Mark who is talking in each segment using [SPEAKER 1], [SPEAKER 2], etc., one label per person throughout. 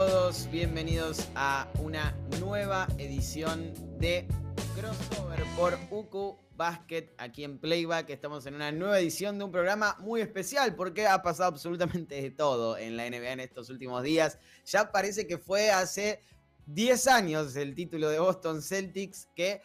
[SPEAKER 1] Todos bienvenidos a una nueva edición de Crossover por UQ Basket aquí en Playback. Estamos en una nueva edición de un programa muy especial porque ha pasado absolutamente de todo en la NBA en estos últimos días. Ya parece que fue hace 10 años el título de Boston Celtics que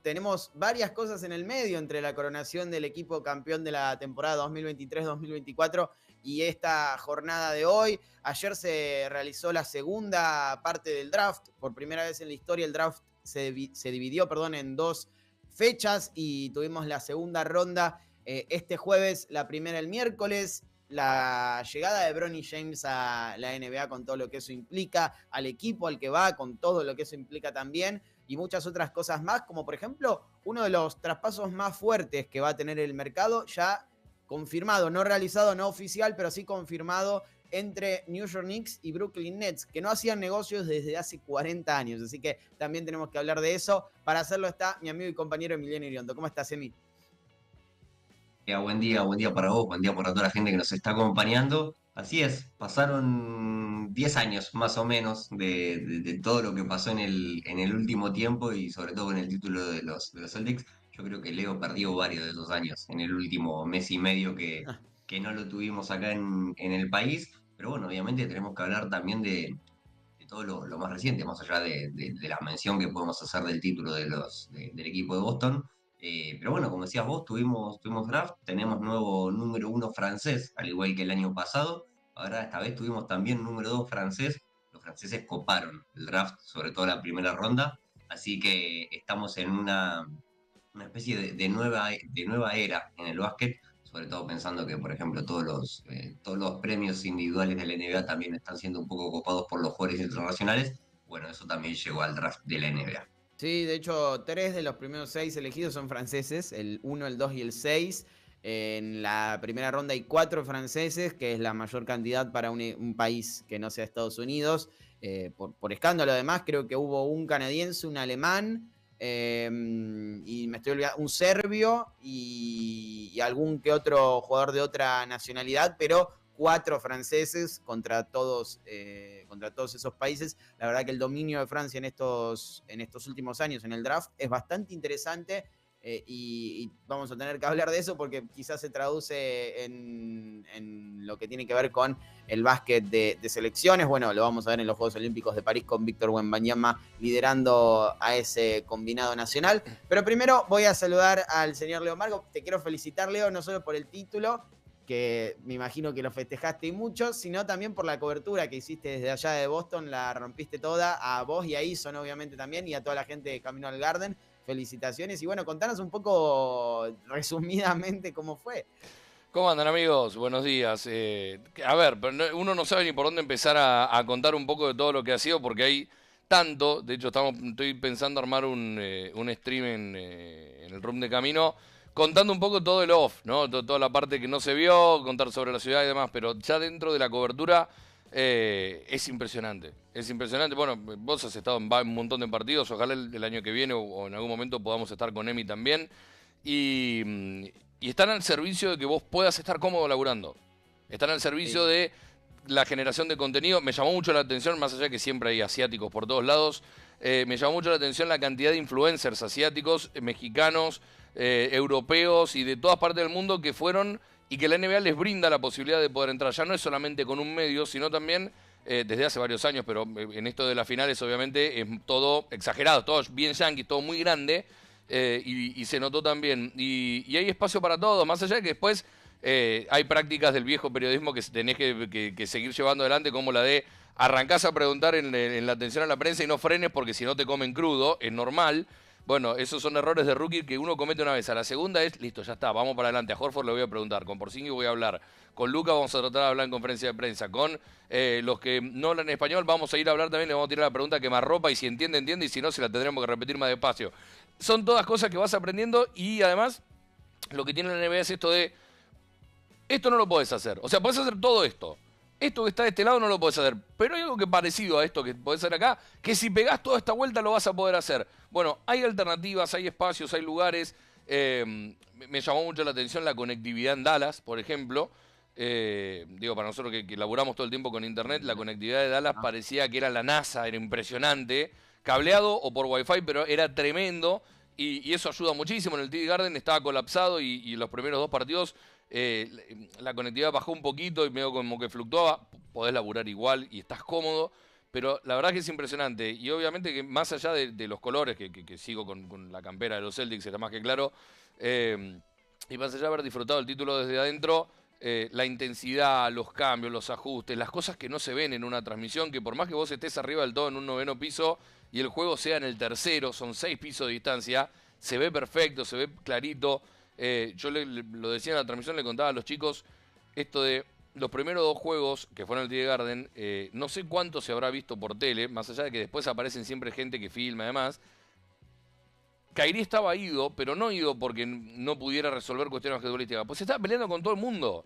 [SPEAKER 1] tenemos varias cosas en el medio entre la coronación del equipo campeón de la temporada 2023-2024 y esta jornada de hoy. Ayer se realizó la segunda parte del draft. Por primera vez en la historia el draft se dividió en dos fechas y tuvimos la segunda ronda este jueves, la primera el miércoles. La llegada de Bronny James a la NBA con todo lo que eso implica, al equipo al que va con todo lo que eso implica también, y muchas otras cosas más, como por ejemplo uno de los traspasos más fuertes que va a tener el mercado, ya confirmado, no realizado, no oficial, pero sí confirmado, entre New York Knicks y Brooklyn Nets, que no hacían negocios desde hace 40 años. Así que también tenemos que hablar de eso. Para hacerlo está mi amigo y compañero Emiliano Iriondo. ¿Cómo estás, Emi?
[SPEAKER 2] Buen día para vos, buen día para toda la gente que nos está acompañando. Así es, pasaron 10 años más o menos de todo lo que pasó en el último tiempo y sobre todo en el título de los Celtics. Yo creo que Leo perdió varios de esos años en el último mes y medio que no lo tuvimos acá en el país. Pero bueno, obviamente tenemos que hablar también de todo lo más reciente, más allá de la mención que podemos hacer del título del equipo de Boston. Pero bueno, como decías vos, tuvimos draft, tenemos nuevo número uno francés, al igual que el año pasado. Ahora esta vez tuvimos también número dos francés. Los franceses coparon el draft, sobre todo la primera ronda. Así que estamos en una especie de nueva era en el básquet, sobre todo pensando que, por ejemplo, todos los premios individuales de la NBA también están siendo un poco copados por los jugadores internacionales. Bueno, eso también llegó al draft de la NBA.
[SPEAKER 1] Sí, de hecho, 3 de los primeros 6 elegidos son franceses, el 1, el 2 y el 6. En la primera ronda hay 4 franceses, que es la mayor cantidad para un país que no sea Estados Unidos. Por escándalo, además, creo que hubo un canadiense, un alemán, y me estoy olvidando, un serbio y algún que otro jugador de otra nacionalidad, pero 4 franceses contra todos esos países. La verdad que el dominio de Francia en estos últimos años en el draft es bastante interesante, y vamos a tener que hablar de eso porque quizás se traduce en lo que tiene que ver con el básquet de selecciones. Bueno, lo vamos a ver en los Juegos Olímpicos de París con Víctor Wembanyama liderando a ese combinado nacional. Pero primero voy a saludar al señor Leo Margo. Te quiero felicitar, Leo, no solo por el título, que me imagino que lo festejaste y mucho, sino también por la cobertura que hiciste desde allá de Boston. La rompiste toda, a vos y a Ison obviamente también, y a toda la gente de Camino al Garden. Felicitaciones y bueno, contanos un poco resumidamente cómo fue.
[SPEAKER 3] ¿Cómo andan, amigos? Buenos días. A ver, uno no sabe ni por dónde empezar a contar un poco de todo lo que ha sido porque hay tanto. De hecho, estoy pensando armar un stream en el room de Camino contando un poco todo el off, ¿no? Toda la parte que no se vio, contar sobre la ciudad y demás, pero ya dentro de la cobertura es impresionante. Es impresionante. Bueno, vos has estado en un montón de partidos, ojalá el año que viene o en algún momento podamos estar con Emi también. Y están al servicio de que vos puedas estar cómodo laburando. Están al servicio
[SPEAKER 1] Sí.
[SPEAKER 3] de la generación de contenido. Me llamó mucho la atención, más allá de que siempre hay asiáticos por todos lados, me llamó mucho la atención la cantidad de influencers asiáticos, mexicanos, europeos y de todas partes del mundo que fueron y que la NBA les brinda la posibilidad de poder entrar. Ya no es solamente con un medio, sino también desde hace varios años, pero en esto de las finales obviamente es todo exagerado, todo bien yankee, todo muy grande. Y se notó también. Y hay espacio para todo, más allá de que después hay prácticas del viejo periodismo que tenés que seguir llevando adelante, como la de arrancás a preguntar en la atención a la prensa y no frenes porque si no te comen crudo, es normal. Bueno, esos son errores de rookie que uno comete una vez. A la segunda es, listo, ya está, vamos para adelante. A Horford le voy a preguntar, con Porzingis voy a hablar, con Luka vamos a tratar de hablar en conferencia de prensa, con los que no hablan español vamos a ir a hablar también, le vamos a tirar la pregunta que más ropa y si entiende, entiende, y si no, se la tendremos que repetir más despacio. Son todas cosas que vas aprendiendo y además lo que tiene la NBA es esto de, esto no lo podés hacer. O sea, podés hacer todo esto. Esto que está de este lado no lo podés hacer. Pero hay algo que parecido a esto que podés hacer acá, que si pegás toda esta vuelta lo vas a poder hacer. Bueno, hay alternativas, hay espacios, hay lugares. Me llamó mucho la atención la conectividad en Dallas, por ejemplo. Digo, para nosotros que laburamos todo el tiempo con internet, la conectividad de Dallas parecía que era la NASA, era impresionante, cableado o por Wi-Fi, pero era tremendo y eso ayuda muchísimo. En el TD Garden estaba colapsado y los primeros 2 partidos la conectividad bajó un poquito y medio como que fluctuaba. Podés laburar igual y estás cómodo, pero la verdad que es impresionante. Y obviamente que más allá de los colores, que sigo con la campera de los Celtics, era más que claro, y más allá de haber disfrutado el título desde adentro, la intensidad, los cambios, los ajustes, las cosas que no se ven en una transmisión, que por más que vos estés arriba del todo en un 9º piso y el juego sea en el 3º, son 6 pisos de distancia, se ve perfecto, se ve clarito. Yo lo decía en la transmisión, le contaba a los chicos esto de los primeros 2 juegos que fueron el TD Garden, no sé cuánto se habrá visto por tele, más allá de que después aparecen siempre gente que filma además. Kyrie estaba ido, pero no ido porque no pudiera resolver cuestiones basquetbolísticas, pues se estaba peleando con todo el mundo.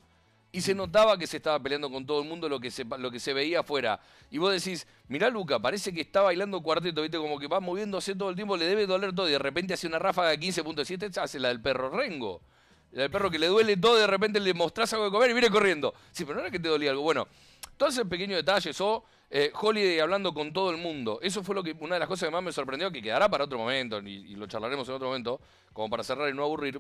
[SPEAKER 3] Y se notaba que se estaba peleando con todo el mundo lo que se veía afuera. Y vos decís, mirá Luca, parece que está bailando cuarteto, viste, como que va moviéndose todo el tiempo, le debe doler todo. Y de repente hace una ráfaga de 15.7, hace la del perro Rengo. La del perro que le duele todo, de repente le mostrás algo de comer y viene corriendo. Sí, pero no era que te dolía algo. Bueno, todos esos pequeños detalles, Holiday hablando con todo el mundo. Eso fue una de las cosas que más me sorprendió, que quedará para otro momento, y lo charlaremos en otro momento, como para cerrar y no aburrir.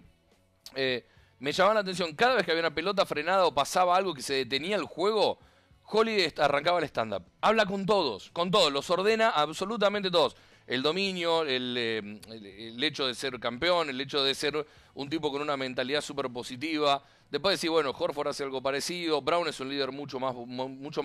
[SPEAKER 3] Me llamaba la atención, cada vez que había una pelota frenada o pasaba algo que se detenía el juego, Holiday arrancaba el stand-up. Habla con todos, los ordena absolutamente todos. El dominio, el hecho de ser campeón, el hecho de ser un tipo con una mentalidad súper positiva. Después decir, bueno, Horford hace algo parecido, Brown es un líder mucho más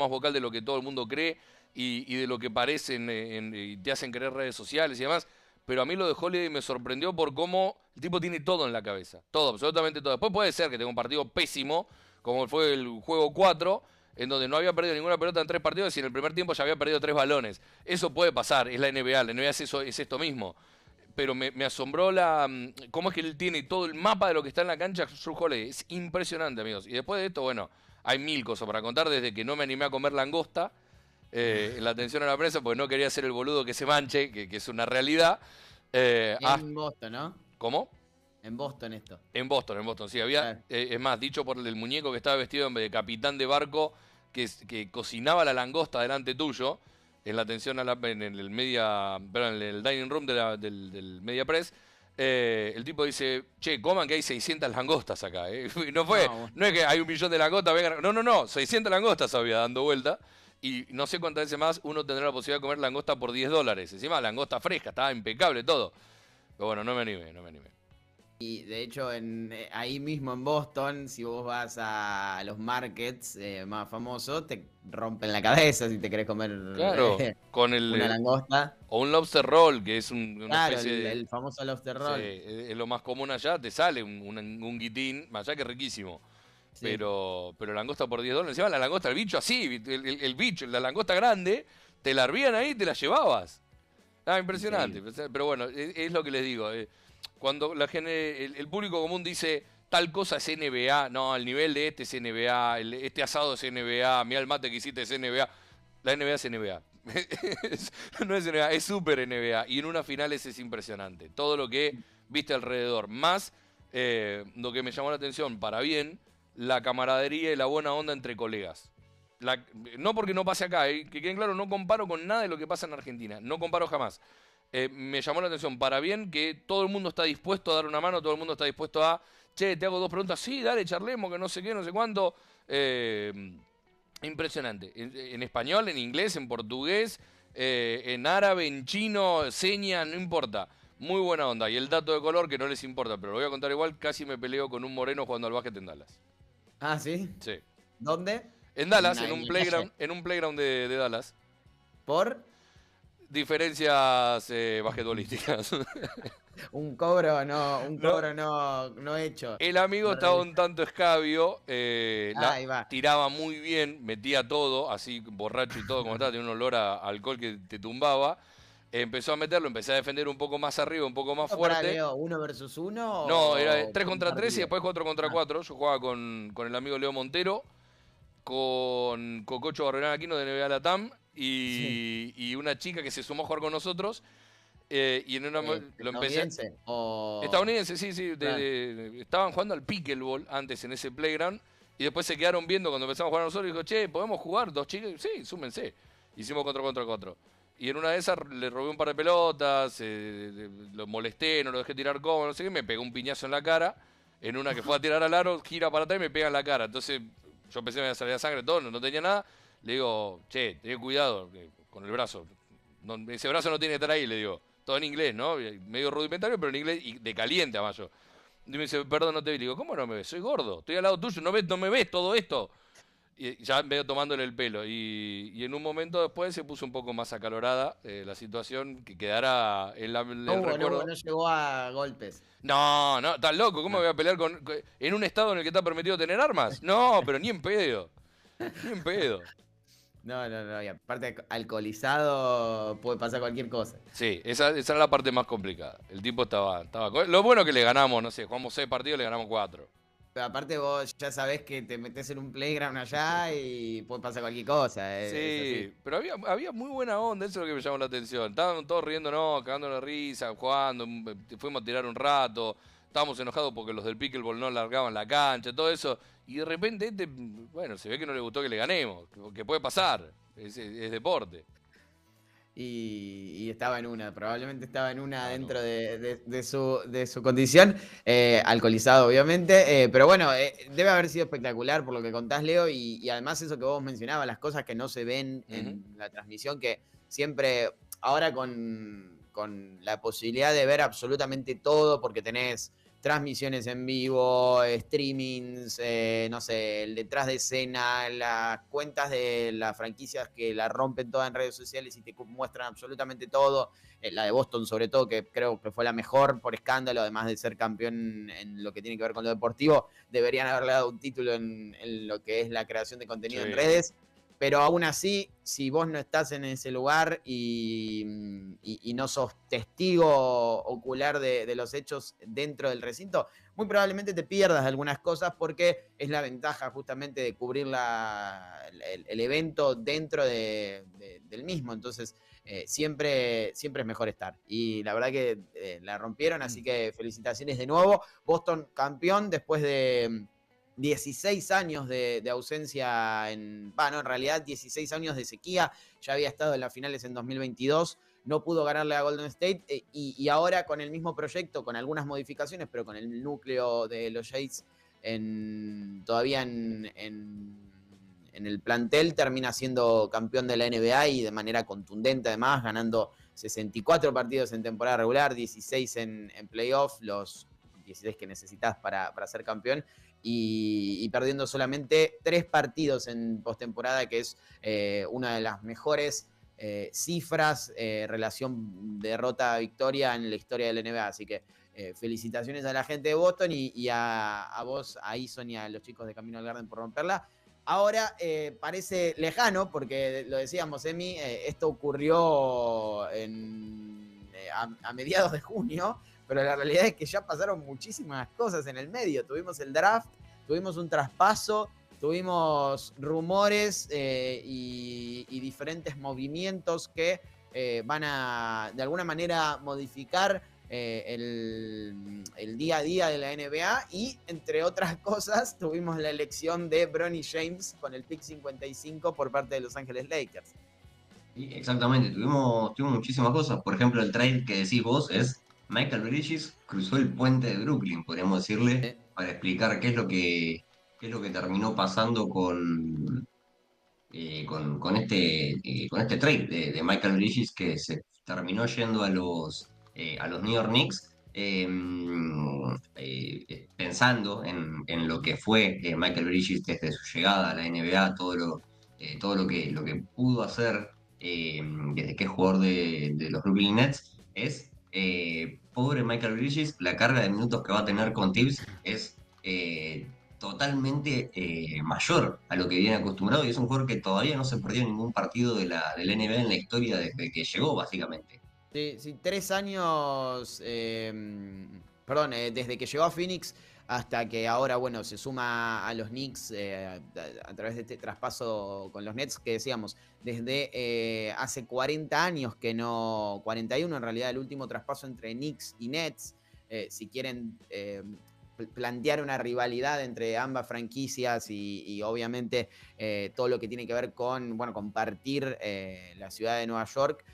[SPEAKER 3] vocal de lo que todo el mundo cree y de lo que parecen y te hacen creer redes sociales y demás. Pero a mí lo de Holiday me sorprendió por cómo el tipo tiene todo en la cabeza. Todo, absolutamente todo. Después puede ser que tenga un partido pésimo, como fue el juego 4, en donde no había perdido ninguna pelota en 3 partidos y en el primer tiempo ya había perdido 3 balones. Eso puede pasar, es la NBA. La NBA es esto mismo. Pero me asombró cómo es que él tiene todo el mapa de lo que está en la cancha, Jrue Holiday. Es impresionante, amigos. Y después de esto, bueno, hay 1000 cosas para contar, desde que no me animé a comer langosta, en la atención a la prensa, porque no quería ser el boludo que se manche, que es una realidad.
[SPEAKER 1] En Boston, ¿no?
[SPEAKER 3] ¿Cómo?
[SPEAKER 1] En Boston esto.
[SPEAKER 3] En Boston, sí. Había, es más, dicho por el muñeco que estaba vestido de capitán de barco, que cocinaba la langosta delante tuyo, en la atención en el dining room del Media Press. El tipo dice, che, coman que hay 600 langostas acá. No es que hay 1.000.000 de langostas, vengan. No, 600 langostas había dando vuelta. Y no sé cuántas veces más uno tendrá la posibilidad de comer langosta por $10. Encima langosta fresca, estaba impecable todo. Pero bueno, no me animé.
[SPEAKER 1] Y de hecho, ahí mismo en Boston, si vos vas a los markets más famosos, te rompen la cabeza si te querés comer
[SPEAKER 3] claro, con
[SPEAKER 1] una langosta.
[SPEAKER 3] O un lobster roll, que es una especie de...
[SPEAKER 1] el famoso lobster roll.
[SPEAKER 3] Sí, es lo más común allá, te sale un guitín, allá que es riquísimo. Sí. Pero langosta por $10. Encima la langosta, el bicho así, el bicho, la langosta grande, te la hervían ahí y te la llevabas. Impresionante. Sí. Pero bueno, es lo que les digo. Cuando el público común dice tal cosa es NBA, no, el nivel de este es NBA, este asado es NBA, mira el mate que hiciste es NBA. La NBA es NBA. No es NBA, es super NBA. Y en una final es impresionante. Todo lo que viste alrededor. Más lo que me llamó la atención, para bien, la camaradería y la buena onda entre colegas. No porque no pase acá, que queden claro, no comparo con nada de lo que pasa en Argentina. No comparo jamás. Me llamó la atención, para bien, que todo el mundo está dispuesto a dar una mano, todo el mundo está dispuesto a, che, te hago 2 preguntas, sí, dale, charlemos, que no sé qué, no sé cuánto. Impresionante. En español, en inglés, en portugués, en árabe, en chino, seña, no importa. Muy buena onda. Y el dato de color, que no les importa, pero lo voy a contar igual, casi me peleo con un moreno jugando al básquet en Dallas.
[SPEAKER 1] ¿Ah, sí?
[SPEAKER 3] Sí.
[SPEAKER 1] ¿Dónde?
[SPEAKER 3] En Dallas, en un playground de Dallas.
[SPEAKER 1] ¿Por?
[SPEAKER 3] Diferencias basquetbolísticas.
[SPEAKER 1] Un cobro no hecho.
[SPEAKER 3] El amigo estaba un tanto escabio,
[SPEAKER 1] ahí va.
[SPEAKER 3] tiraba muy bien, metía todo, así borracho y todo, como estaba, tenía un olor a alcohol que te tumbaba. Empezó a meterlo, empecé a defender un poco más arriba, un poco más fuerte.
[SPEAKER 1] Leo, ¿1 versus 1?
[SPEAKER 3] No, era 3 contra 3 y después 4 contra 4. Yo jugaba con el amigo Leo Montero, con Cococho Barberán Aquino de NBA Latam y una chica que se sumó a jugar con nosotros. Y en una lo empecé.
[SPEAKER 1] ¿O...
[SPEAKER 3] Estadounidense, sí. Estaban jugando al pickleball antes en ese playground. Y después se quedaron viendo cuando empezamos a jugar nosotros y dijo, che, ¿podemos jugar 2 chicos? Sí, súmense. Hicimos 4 contra 4. Y en una de esas le robé un par de pelotas, lo molesté, no lo dejé tirar cómodo, no sé qué, me pegó un piñazo en la cara. En una que fue a tirar al aro, gira para atrás y me pega en la cara. Entonces yo pensé que me iba a salir sangre, todo, no tenía nada. Le digo, che, ten cuidado con el brazo. No, ese brazo no tiene que estar ahí, le digo. Todo en inglés, ¿no? Medio rudimentario, pero en inglés y de caliente, además yo. Y me dice, perdón, no te vi. Le digo, ¿cómo no me ves? Soy gordo, estoy al lado tuyo, no me ves todo esto. Y ya medio tomándole el pelo. Y en un momento después se puso un poco más acalorada la situación, que quedará en el recuerdo.
[SPEAKER 1] No llegó a golpes.
[SPEAKER 3] No, estás loco, ¿cómo
[SPEAKER 1] No.
[SPEAKER 3] voy a pelear en un estado en el que está permitido tener armas? No, pero ni en pedo. Ni en pedo.
[SPEAKER 1] No, y aparte alcoholizado puede pasar cualquier cosa.
[SPEAKER 3] Sí, esa era la parte más complicada. El tipo estaba. Lo bueno que le ganamos, no sé, jugamos 6 partidos, le ganamos 4.
[SPEAKER 1] Pero aparte vos ya sabés que te metés en un playground allá y puede pasar cualquier cosa. Es
[SPEAKER 3] Sí,
[SPEAKER 1] así.
[SPEAKER 3] pero había muy buena onda, eso es lo que me llamó la atención. Estaban todos riéndonos, cagándonos de risa, jugando, fuimos a tirar un rato, estábamos enojados porque los del pickleball no largaban la cancha, todo eso. Y de repente, bueno, se ve que no le gustó que le ganemos, que puede pasar, es deporte.
[SPEAKER 1] Y estaba en una, probablemente estaba en una
[SPEAKER 3] Ah,
[SPEAKER 1] dentro
[SPEAKER 3] no.
[SPEAKER 1] de su condición, alcoholizado obviamente, pero bueno, debe haber sido espectacular por lo que contás, Leo, y además eso que vos mencionabas, las cosas que no se ven
[SPEAKER 3] Ujú.
[SPEAKER 1] en la transmisión, que siempre, ahora con la posibilidad de ver absolutamente todo, porque tenés transmisiones en vivo, streamings, no sé, el detrás de escena, las cuentas de las franquicias que la rompen todas en redes sociales y te muestran absolutamente todo. La de Boston sobre todo, que creo que fue la mejor por escándalo, además de ser campeón en lo que tiene que ver con lo deportivo, deberían haberle dado un título en lo que es la creación de contenido en
[SPEAKER 3] Sí.
[SPEAKER 1] redes. Pero aún así, si vos no estás en ese lugar y no sos testigo ocular de los hechos dentro del recinto, muy probablemente te pierdas algunas cosas porque es la ventaja justamente de cubrir el evento dentro del mismo. Entonces, siempre es mejor estar. Y la verdad que la rompieron, así que felicitaciones de nuevo. Boston campeón después de 16 años de ausencia, en realidad 16 años de sequía, ya había estado en las finales en 2022, no pudo ganarle a Golden State, y ahora con el mismo proyecto, con algunas modificaciones, pero con el núcleo de los Jazz todavía en el plantel, termina siendo campeón de la NBA y de manera contundente además, ganando 64 partidos en temporada regular, 16 en playoff, los 16 que necesitas para ser campeón, y perdiendo solamente 3 partidos en postemporada, que es una de las mejores cifras, relación derrota-victoria en la historia de la NBA. Así que felicitaciones a la gente de Boston y a vos, a Ison y a los chicos de Camino al Garden por romperla. Ahora parece lejano, porque lo decíamos, Emi, esto ocurrió a mediados de junio, pero la realidad es que ya pasaron muchísimas cosas en el medio. Tuvimos el draft, tuvimos un traspaso, tuvimos rumores y diferentes movimientos que van a, de alguna manera, modificar el día a día de la NBA, y entre otras cosas tuvimos la elección de Bronny James con el pick 55 por parte de Los Ángeles Lakers.
[SPEAKER 2] Y exactamente, tuvimos muchísimas cosas. Por ejemplo, el trade que decís vos es Michael Bridges cruzó el puente de Brooklyn, podríamos decirle, para explicar qué es lo que terminó pasando con este trade de Michael Bridges, que se terminó yendo a los New York Knicks, pensando en lo que fue Michael Bridges desde su llegada a la NBA, todo lo que pudo hacer desde que es jugador de los Brooklyn Nets. Pobre Michael Bridges, la carga de minutos que va a tener con Tibbs es totalmente mayor a lo que viene acostumbrado, y es un jugador que todavía no se perdió ningún partido de la NBA en la historia desde que llegó, básicamente.
[SPEAKER 1] Sí, sí, 3 años, perdón, desde que llegó a Phoenix hasta que ahora, bueno, se suma a los Knicks a través de este traspaso con los Nets, que decíamos, desde hace 40 años que no, 41 en realidad, el último traspaso entre Knicks y Nets, si quieren plantear una rivalidad entre ambas franquicias y obviamente todo lo que tiene que ver con, bueno, compartir la ciudad de Nueva York.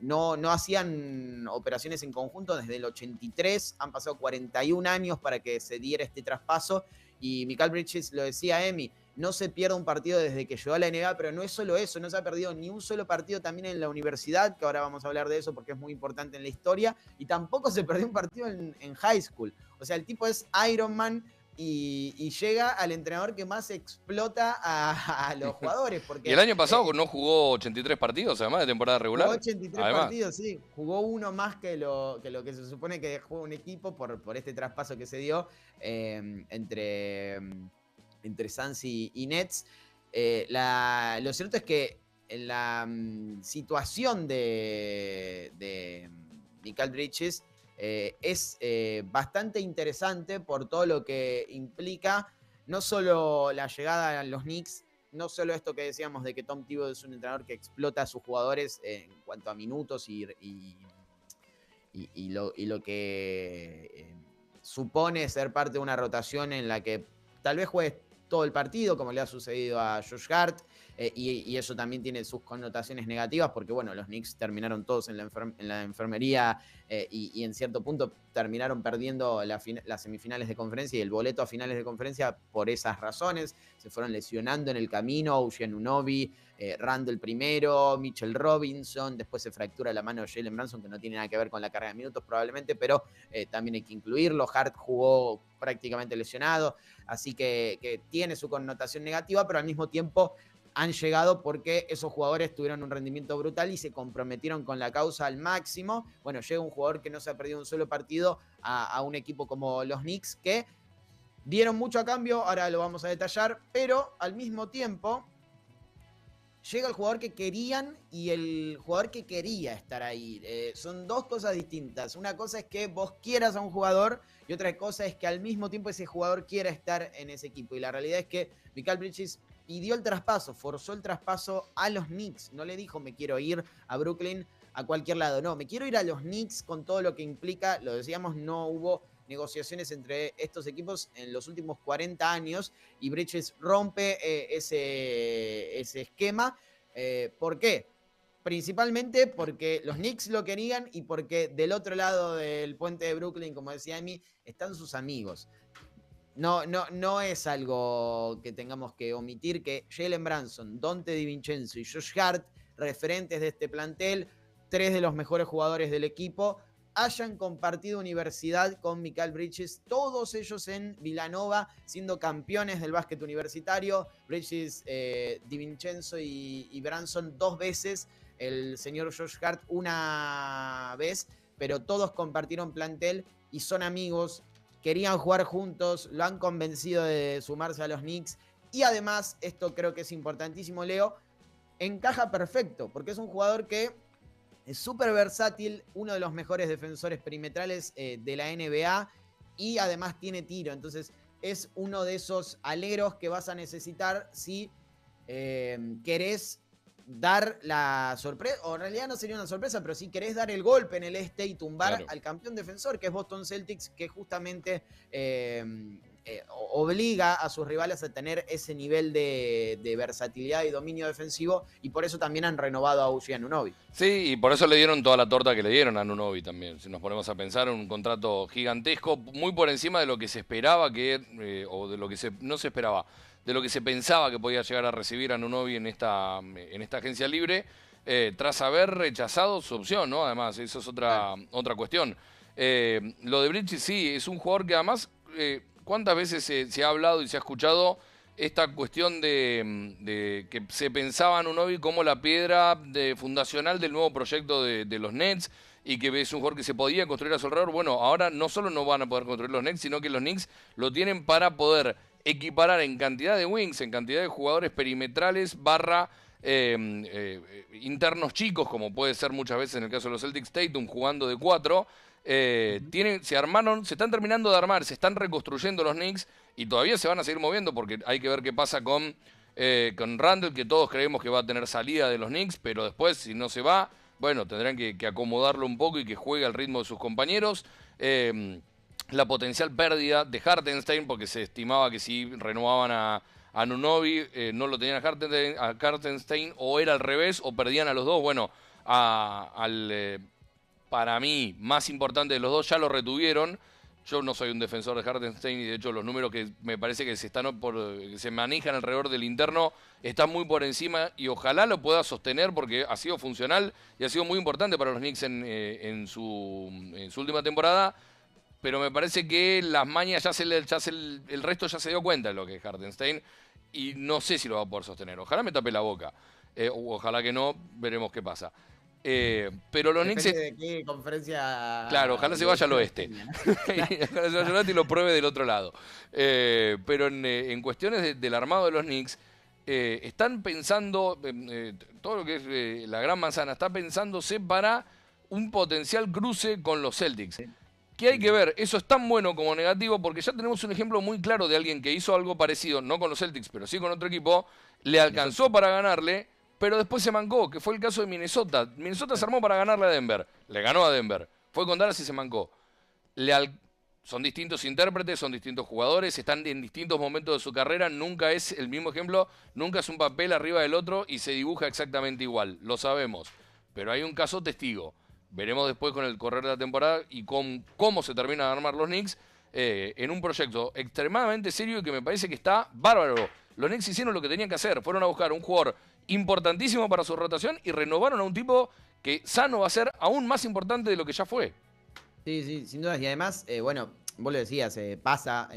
[SPEAKER 1] No hacían operaciones en conjunto desde el 83, han pasado 41 años para que se diera este traspaso y Mikal Bridges lo decía Emi, no se pierde un partido desde que llegó a la NBA, pero no es solo eso, no se ha perdido ni un solo partido también en la universidad, que ahora vamos a hablar de eso porque es muy importante en la historia, y tampoco se perdió un partido en high school. O sea, el tipo es Iron Man y llega al entrenador que más explota a los jugadores. Porque,
[SPEAKER 3] y el año pasado no jugó 83 partidos, además de temporada regular.
[SPEAKER 1] Jugó 83 partidos, sí. Jugó uno más que lo que se supone que juega un equipo por este traspaso que se dio entre Suns y Nets. Lo cierto es que la situación de Mikal Bridges es bastante interesante por todo lo que implica, no solo la llegada a los Knicks, no solo esto que decíamos de que Tom Thibodeau es un entrenador que explota a sus jugadores en cuanto a minutos y lo que supone ser parte de una rotación en la que tal vez juegues todo el partido, como le ha sucedido a Josh Hart, y eso también tiene sus connotaciones negativas, porque bueno, los Knicks terminaron todos en la enfermería y en cierto punto terminaron perdiendo las semifinales de conferencia y el boleto a finales de conferencia por esas razones. Se fueron lesionando en el camino, OG Anunoby, Randle primero, Mitchell Robinson, después se fractura la mano de Jalen Brunson, que no tiene nada que ver con la carga de minutos probablemente, pero también hay que incluirlo. Hart jugó prácticamente lesionado, así que tiene su connotación negativa, pero al mismo tiempo han llegado porque esos jugadores tuvieron un rendimiento brutal y se comprometieron con la causa al máximo. Bueno, llega un jugador que no se ha perdido un solo partido a un equipo como los Knicks, que dieron mucho a cambio, ahora lo vamos a detallar, pero al mismo tiempo llega el jugador que querían y el jugador que quería estar ahí. Son dos cosas distintas. Una cosa es que vos quieras a un jugador y otra cosa es que al mismo tiempo ese jugador quiera estar en ese equipo. Y la realidad es que Mikal Bridges pidió el traspaso, forzó el traspaso a los Knicks. No le dijo me quiero ir a Brooklyn a cualquier lado. No, me quiero ir a los Knicks con todo lo que implica. Lo decíamos, no hubo negociaciones entre estos equipos en los últimos 40 años y Bridges rompe ese esquema. ¿Por qué? Principalmente porque los Knicks lo querían y porque del otro lado del puente de Brooklyn, como decía Emi, están sus amigos. No es algo que tengamos que omitir que Jalen Brunson, Donte DiVincenzo y Josh Hart, referentes de este plantel, 3 de los mejores jugadores del equipo, hayan compartido universidad con Mikal Bridges, todos ellos en Villanova, siendo campeones del básquet universitario. Bridges, DiVincenzo y Brunson 2 veces, el señor Josh Hart una vez, pero todos compartieron plantel y son amigos, querían jugar juntos, lo han convencido de sumarse a los Knicks y además, esto creo que es importantísimo, Leo, encaja perfecto, porque es un jugador que es súper versátil, uno de los mejores defensores perimetrales de la NBA y además tiene tiro. Entonces es uno de esos aleros que vas a necesitar si querés dar la sorpresa, o en realidad no sería una sorpresa, pero si querés dar el golpe en el este y tumbar al campeón defensor, que es Boston Celtics, que justamente obliga a sus rivales a tener ese nivel de versatilidad y dominio defensivo, y por eso también han renovado a OG Anunoby.
[SPEAKER 3] Sí, y por eso le dieron toda la torta que le dieron a Anunoby también. Si nos ponemos a pensar en un contrato gigantesco, muy por encima de lo que se esperaba o de lo que no se esperaba, de lo que se pensaba que podía llegar a recibir Anunoby en esta agencia libre, tras haber rechazado su opción, ¿no? Además, eso es otra cuestión. Lo de Bridges sí, es un jugador que además, ¿cuántas veces se ha hablado y se ha escuchado esta cuestión de que se pensaba Anunoby como la piedra fundacional del nuevo proyecto de los Nets y que es un jugador que se podía construir a su alrededor? Bueno, ahora no solo no van a poder construir los Nets, sino que los Knicks lo tienen para poder equiparar en cantidad de wings, en cantidad de jugadores perimetrales internos chicos, como puede ser muchas veces en el caso de los Celtics, Tatum jugando de 4. Se están terminando de armar, se están reconstruyendo los Knicks y todavía se van a seguir moviendo porque hay que ver qué pasa con Randle, que todos creemos que va a tener salida de los Knicks, pero después si no se va, bueno, tendrán que acomodarlo un poco y que juegue al ritmo de sus compañeros. la potencial pérdida de Hartenstein, porque se estimaba que si renovaban a Nunobi, no lo tenían a Hartenstein, o era al revés, o perdían a los dos. Bueno, al para mí, más importante de los dos, ya lo retuvieron. Yo no soy un defensor de Hartenstein y de hecho los números que me parece que que se manejan alrededor del interno están muy por encima y ojalá lo pueda sostener porque ha sido funcional y ha sido muy importante para los Knicks en su última temporada. Pero me parece que las mañas el resto ya se dio cuenta de lo que es Hartenstein y no sé si lo va a poder sostener. Ojalá me tape la boca. Ojalá que no, veremos qué pasa. Pero los Knicks...
[SPEAKER 1] Depende de qué conferencia.
[SPEAKER 3] Claro, ojalá se vaya al oeste. Ojalá se vaya al oeste y lo pruebe del otro lado. Pero en cuestiones del armado de los Knicks, están pensando, todo lo que es la gran manzana, está pensándose para un potencial cruce con los Celtics.
[SPEAKER 1] Sí.
[SPEAKER 3] Que hay que ver, eso es tan bueno como negativo, porque ya tenemos un ejemplo muy claro de alguien que hizo algo parecido, no con los Celtics, pero sí con otro equipo, le alcanzó para ganarle, pero después se mancó, que fue el caso de Minnesota. Minnesota se armó para ganarle a Denver, le ganó a Denver, fue con Dallas y se mancó. Son distintos intérpretes, son distintos jugadores, están en distintos momentos de su carrera, nunca es el mismo ejemplo, nunca es un papel arriba del otro y se dibuja exactamente igual, lo sabemos. Pero hay un caso testigo. Veremos después con el correr de la temporada y con cómo se terminan de armar los Knicks en un proyecto extremadamente serio y que me parece que está bárbaro. Los Knicks hicieron lo que tenían que hacer, fueron a buscar un jugador importantísimo para su rotación y renovaron a un tipo que sano va a ser aún más importante de lo que ya fue.
[SPEAKER 1] Sí, sí, sin dudas. Y además, bueno, vos lo decías, pasa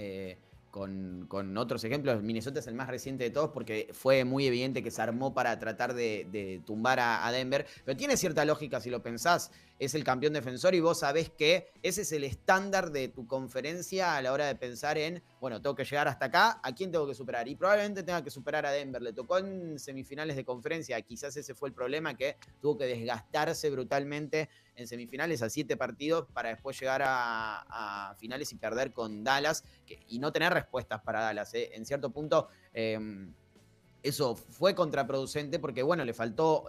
[SPEAKER 1] con otros ejemplos. Minnesota es el más reciente de todos porque fue muy evidente que se armó para tratar de tumbar a Denver. Pero tiene cierta lógica si lo pensás. Es el campeón defensor y vos sabés que ese es el estándar de tu conferencia a la hora de pensar en, bueno, tengo que llegar hasta acá, ¿a quién tengo que superar? Y probablemente tenga que superar a Denver. Le tocó en semifinales de conferencia, quizás ese fue el problema, que tuvo que desgastarse brutalmente en semifinales a 7 partidos para después llegar a finales y perder con Dallas y no tener respuestas para Dallas. En cierto punto, eso fue contraproducente porque, bueno, le faltó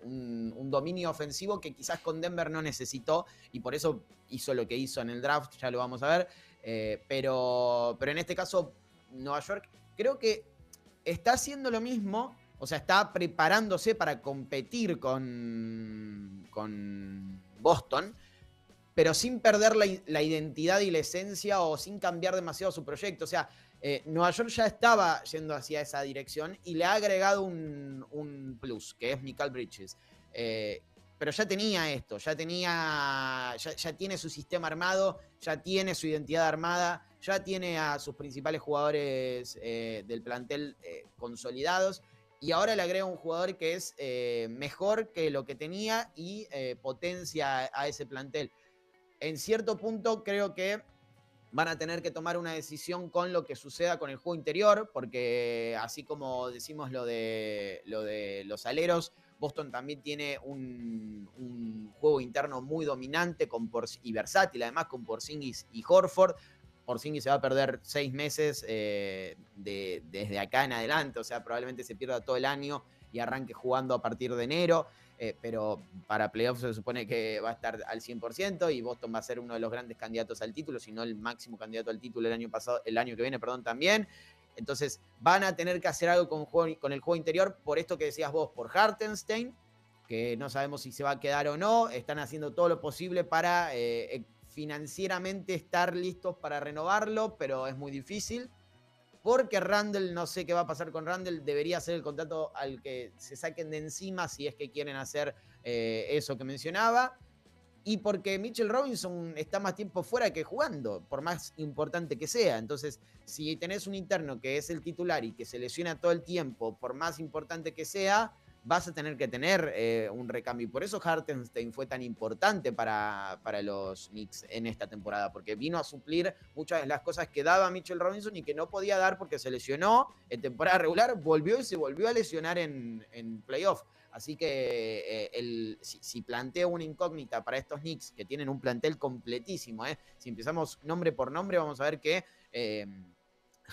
[SPEAKER 1] un dominio ofensivo que quizás con Denver no necesitó y por eso hizo lo que hizo en el draft, ya lo vamos a ver. Pero en este caso, Nueva York creo que está haciendo lo mismo, o sea, está preparándose para competir con Boston, pero sin perder la identidad y la esencia o sin cambiar demasiado su proyecto. O sea, Nueva York ya estaba yendo hacia esa dirección y le ha agregado un plus, que es Mikal Bridges. Pero ya tenía esto, ya tiene su sistema armado, ya tiene su identidad armada, ya tiene a sus principales jugadores del plantel consolidados. Y ahora le agrega un jugador que es mejor que lo que tenía y potencia a ese plantel. En cierto punto creo que van a tener que tomar una decisión con lo que suceda con el juego interior, porque así como decimos lo de los aleros, Boston también tiene un juego interno muy dominante y versátil, además con Porzingis y Horford. Porzingis se va a perder 6 meses desde acá en adelante, o sea, probablemente se pierda todo el año y arranque jugando a partir de enero. Pero para playoffs se supone que va a estar al 100% y Boston va a ser uno de los grandes candidatos al título, si no el máximo candidato al título el año que viene, también. Entonces van a tener que hacer algo con el juego interior, por esto que decías vos, por Hartenstein, que no sabemos si se va a quedar o no. Están haciendo todo lo posible para financieramente estar listos para renovarlo, pero es muy difícil. Porque Randle, no sé qué va a pasar con Randle, debería ser el contrato al que se saquen de encima si es que quieren hacer eso que mencionaba. Y porque Mitchell Robinson está más tiempo fuera que jugando, por más importante que sea. Entonces, si tenés un interno que es el titular y que se lesiona todo el tiempo, por más importante que sea, vas a tener que tener un recambio. Y por eso Hartenstein fue tan importante para los Knicks en esta temporada, porque vino a suplir muchas de las cosas que daba Mitchell Robinson y que no podía dar porque se lesionó en temporada regular, volvió y se volvió a lesionar en playoff. Así que si planteo una incógnita para estos Knicks, que tienen un plantel completísimo, si empezamos nombre por nombre, vamos a ver que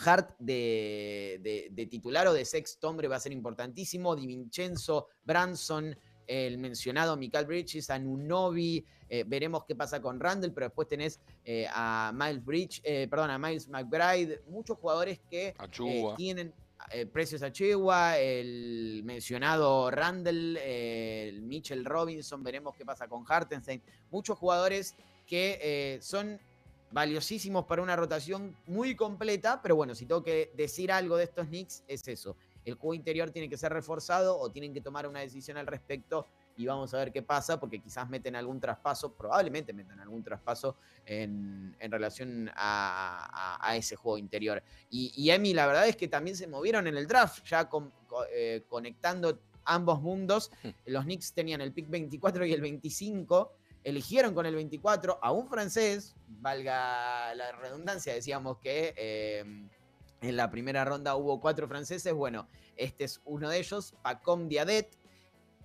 [SPEAKER 1] Hart de titular o de sexto hombre va a ser importantísimo. Di Vincenzo, Branson, el mencionado Mikal Bridges, Anunoby, veremos qué pasa con Randle, pero después tenés a Miles McBride, muchos jugadores que tienen precios a Chihuahua, el mencionado Randle, el Mitchell Robinson, veremos qué pasa con Hartenstein, muchos jugadores que son valiosísimos para una rotación muy completa, pero bueno, si tengo que decir algo de estos Knicks, es eso. El juego interior tiene que ser reforzado o tienen que tomar una decisión al respecto y vamos a ver qué pasa, porque quizás meten algún traspaso, probablemente metan algún traspaso en relación a ese juego interior. Y Emi, la verdad es que también se movieron en el draft, ya conectando ambos mundos. Los Knicks tenían el pick 24 y el 25, eligieron con el 24 a un francés, valga la redundancia, decíamos que en la primera ronda hubo 4 franceses, bueno, este es uno de ellos, Pacom Diadet,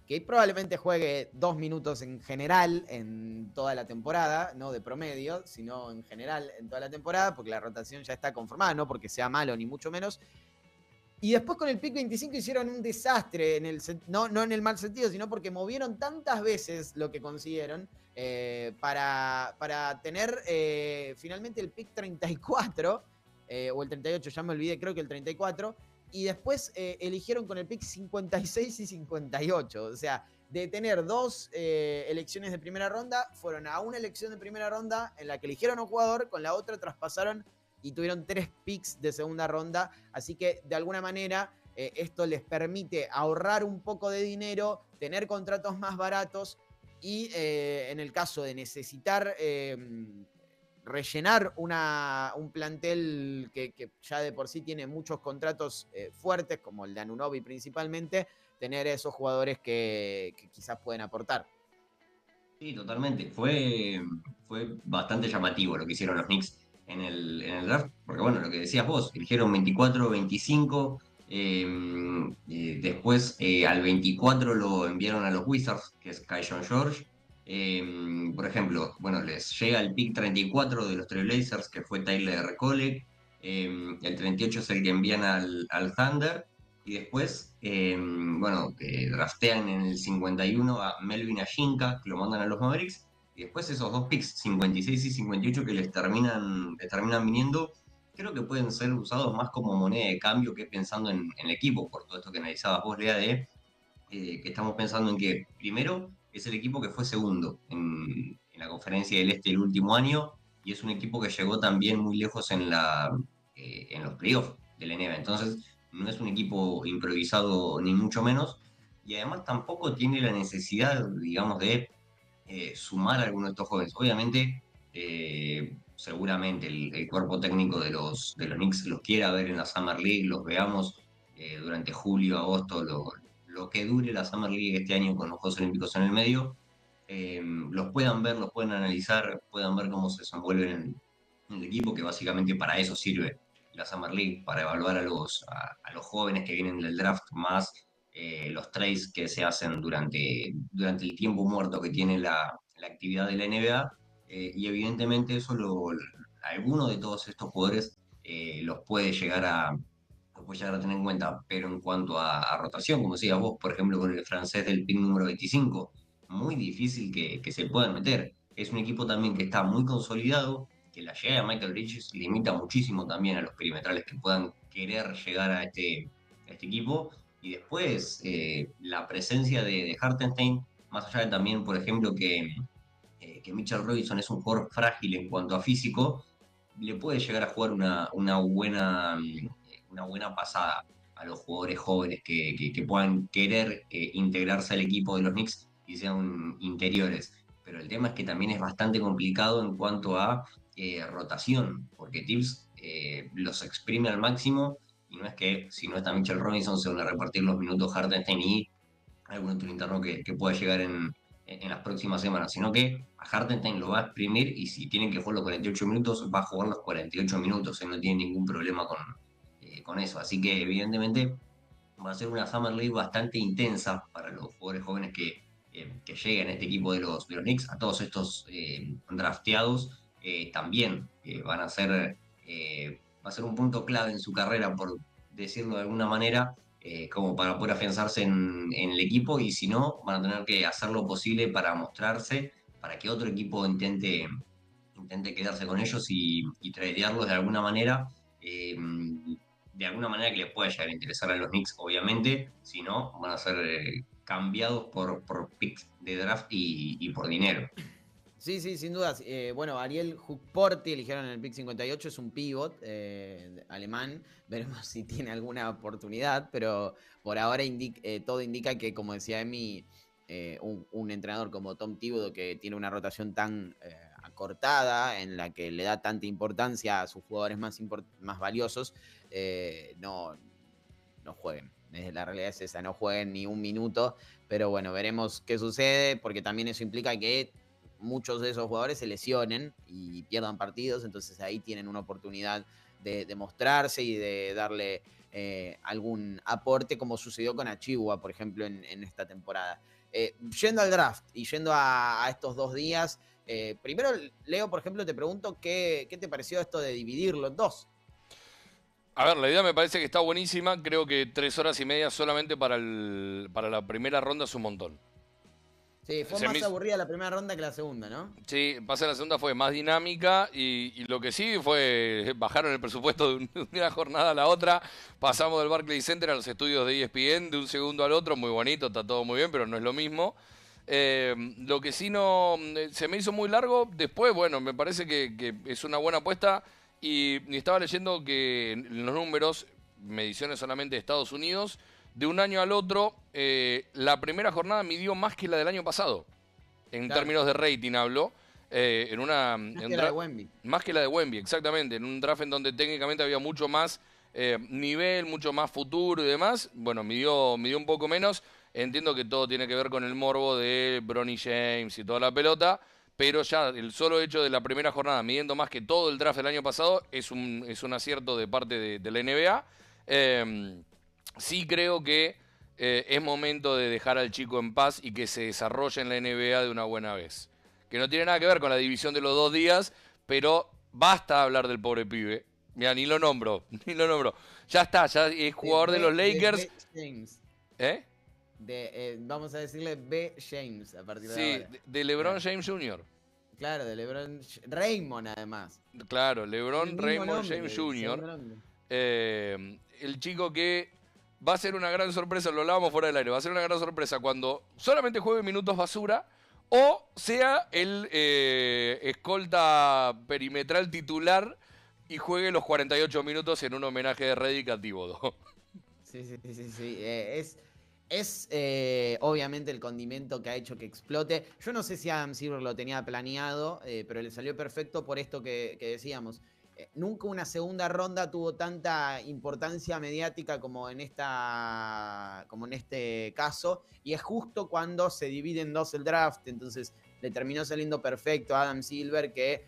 [SPEAKER 1] que probablemente juegue 2 minutos en general en toda la temporada, no de promedio, sino en general en toda la temporada, porque la rotación ya está conformada, no porque sea malo ni mucho menos. Y después con el pick 25 hicieron un desastre, no en el mal sentido, sino porque movieron tantas veces lo que consiguieron para tener finalmente el pick 34, o el 38, ya me olvidé, creo que el 34, y después eligieron con el pick 56 y 58. O sea, de tener 2 elecciones de primera ronda, fueron a una elección de primera ronda en la que eligieron a un jugador, con la otra traspasaron y tuvieron 3 picks de segunda ronda. Así que de alguna manera esto les permite ahorrar un poco de dinero, tener contratos más baratos y en el caso de necesitar rellenar un plantel que ya de por sí tiene muchos contratos fuertes, como el de Anunoby principalmente, tener esos jugadores que quizás pueden aportar.
[SPEAKER 2] Sí, totalmente. Fue bastante llamativo lo que hicieron los Knicks en el draft, porque bueno, lo que decías vos, eligieron 24, 25, después al 24 lo enviaron a los Wizards, que es Kyshawn George. Por ejemplo, bueno, les llega el pick 34 de los Trailblazers, que fue Tyler Kolek. El 38 es el que envían al Thunder. Y después, bueno, draftean en el 51 a Melvin Ajinka, que lo mandan a los Mavericks. Y después esos 2 picks, 56 y 58, que les terminan viniendo, creo que pueden ser usados más como moneda de cambio que pensando en el equipo, por todo esto que analizabas vos, Lea, de que estamos pensando en que, primero, es el equipo que fue segundo en la Conferencia del Este el último año, y es un equipo que llegó también muy lejos en los playoffs de la NBA. Entonces, no es un equipo improvisado ni mucho menos, y además tampoco tiene la necesidad, digamos, de sumar a alguno de estos jóvenes. Obviamente, seguramente el cuerpo técnico de los Knicks los quiera ver en la Summer League, los veamos durante julio, agosto, lo que dure la Summer League este año con los Juegos Olímpicos en el medio, los puedan ver, los puedan analizar, puedan ver cómo se desenvuelven en el equipo, que básicamente para eso sirve la Summer League, para evaluar a los jóvenes que vienen del draft, más los trades que se hacen durante el tiempo muerto que tiene la actividad de la NBA. Y evidentemente eso alguno de todos estos jugadores los puede llegar a tener en cuenta, pero en cuanto a rotación, como decías vos, por ejemplo, con el francés del pick número 25, muy difícil que se puedan meter. Es un equipo también que está muy consolidado, que la llegada de Michael Bridges limita muchísimo también a los perimetrales que puedan querer llegar a este equipo. Y después, la presencia de Hartenstein, más allá de también, por ejemplo, que Mitchell Robinson es un jugador frágil en cuanto a físico, le puede llegar a jugar una buena pasada a los jugadores jóvenes que puedan querer integrarse al equipo de los Knicks y sean interiores. Pero el tema es que también es bastante complicado en cuanto a rotación, porque Tibbs los exprime al máximo, y no es que si no está Mitchell Robinson se van a repartir los minutos Hartenstein y algún otro interno que pueda llegar en las próximas semanas, sino que a Hartenstein lo va a exprimir, y si tienen que jugar los 48 minutos, va a jugar los 48 minutos, él no tiene ningún problema con eso. Así que evidentemente va a ser una Summer League bastante intensa para los jugadores jóvenes que lleguen a este equipo de los Knicks. A todos estos drafteados también van a ser, va a ser un punto clave en su carrera, por decirlo de alguna manera, como para poder afianzarse en el equipo, y si no, van a tener que hacer lo posible para mostrarse, para que otro equipo intente quedarse con ellos y tradearlos de alguna manera que les pueda llegar a interesar a los Knicks, obviamente. Si no, van a ser cambiados por picks de draft y por dinero.
[SPEAKER 1] Sí, sí, sin dudas. Bueno, Ariel Hukporti eligieron en el pick 58, es un pivot alemán. Veremos si tiene alguna oportunidad, pero por ahora todo indica que, como decía Emi, un entrenador como Tom Thibodeau, que tiene una rotación tan acortada, en la que le da tanta importancia a sus jugadores más valiosos, no jueguen. La realidad es esa, no jueguen ni un minuto, pero bueno, veremos qué sucede, porque también eso implica que muchos de esos jugadores se lesionen y pierdan partidos, entonces ahí tienen una oportunidad de mostrarse y de darle algún aporte, como sucedió con Achiuwa, por ejemplo, en esta temporada. Yendo al draft y yendo a estos 2 días, primero, Leo, por ejemplo, te pregunto qué te pareció esto de dividirlo en 2.
[SPEAKER 3] A ver, la idea me parece que está buenísima. Creo que 3 horas y media solamente para la primera ronda es un montón.
[SPEAKER 1] Sí, fue más aburrida la primera ronda que la segunda, ¿no?
[SPEAKER 3] Sí, pasa la segunda fue más dinámica y lo que sí fue, bajaron el presupuesto de una jornada a la otra. Pasamos del Barclays Center a los estudios de ESPN de un segundo al otro, muy bonito, está todo muy bien, pero no es lo mismo. Lo que sí no se me hizo muy largo. Después, bueno, me parece que es una buena apuesta. Y estaba leyendo que en los números, mediciones solamente de Estados Unidos, de un año al otro, la primera jornada midió más que la del año pasado. En términos de rating hablo.
[SPEAKER 1] Más que la de Wemby.
[SPEAKER 3] Más que la de Wemby, exactamente. En un draft en donde técnicamente había mucho más nivel, mucho más futuro y demás. Bueno, midió un poco menos. Entiendo que todo tiene que ver con el morbo de Bronny James y toda la pelota. Pero ya el solo hecho de la primera jornada midiendo más que todo el draft del año pasado es un acierto de parte de la NBA. Sí creo que es momento de dejar al chico en paz y que se desarrolle en la NBA de una buena vez. Que no tiene nada que ver con la división de los 2 días, pero basta hablar del pobre pibe. Mira, ni lo nombro. Ya está, ya es jugador de los Lakers.
[SPEAKER 1] James.
[SPEAKER 3] ¿Eh?
[SPEAKER 1] Vamos a decirle B. James a partir de ahora.
[SPEAKER 3] Sí, de LeBron James Jr.
[SPEAKER 1] Claro, de LeBron Raymond, además.
[SPEAKER 3] Claro, LeBron Raymond James Jr. El chico que va a ser una gran sorpresa, lo hablábamos fuera del aire, va a ser una gran sorpresa cuando solamente juegue minutos basura o sea el escolta perimetral titular y juegue los 48 minutos en un homenaje de Redick a Thibodeau.
[SPEAKER 1] Sí. Es obviamente el condimento que ha hecho que explote. Yo no sé si Adam Silver lo tenía planeado, pero le salió perfecto por esto que decíamos. Nunca una segunda ronda tuvo tanta importancia mediática como en este caso, y es justo cuando se divide en 2 el draft. Entonces le terminó saliendo perfecto a Adam Silver que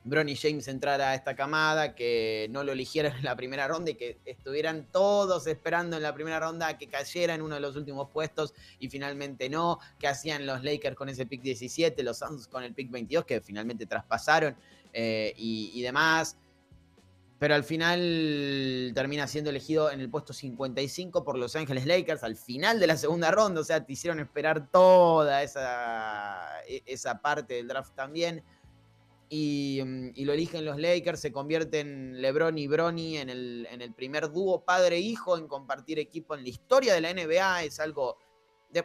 [SPEAKER 1] Bronny James entrara a esta camada, que no lo eligieran en la primera ronda y que estuvieran todos esperando en la primera ronda que cayera en uno de los últimos puestos y finalmente no, que hacían los Lakers con ese pick 17, los Suns con el pick 22 que finalmente traspasaron y demás. Pero al final termina siendo elegido en el puesto 55 por Los Ángeles Lakers al final de la segunda ronda. O sea, te hicieron esperar toda esa parte del draft también. Y lo eligen los Lakers, se convierten LeBron y Bronny en el primer dúo padre-hijo en compartir equipo en la historia de la NBA. Es algo...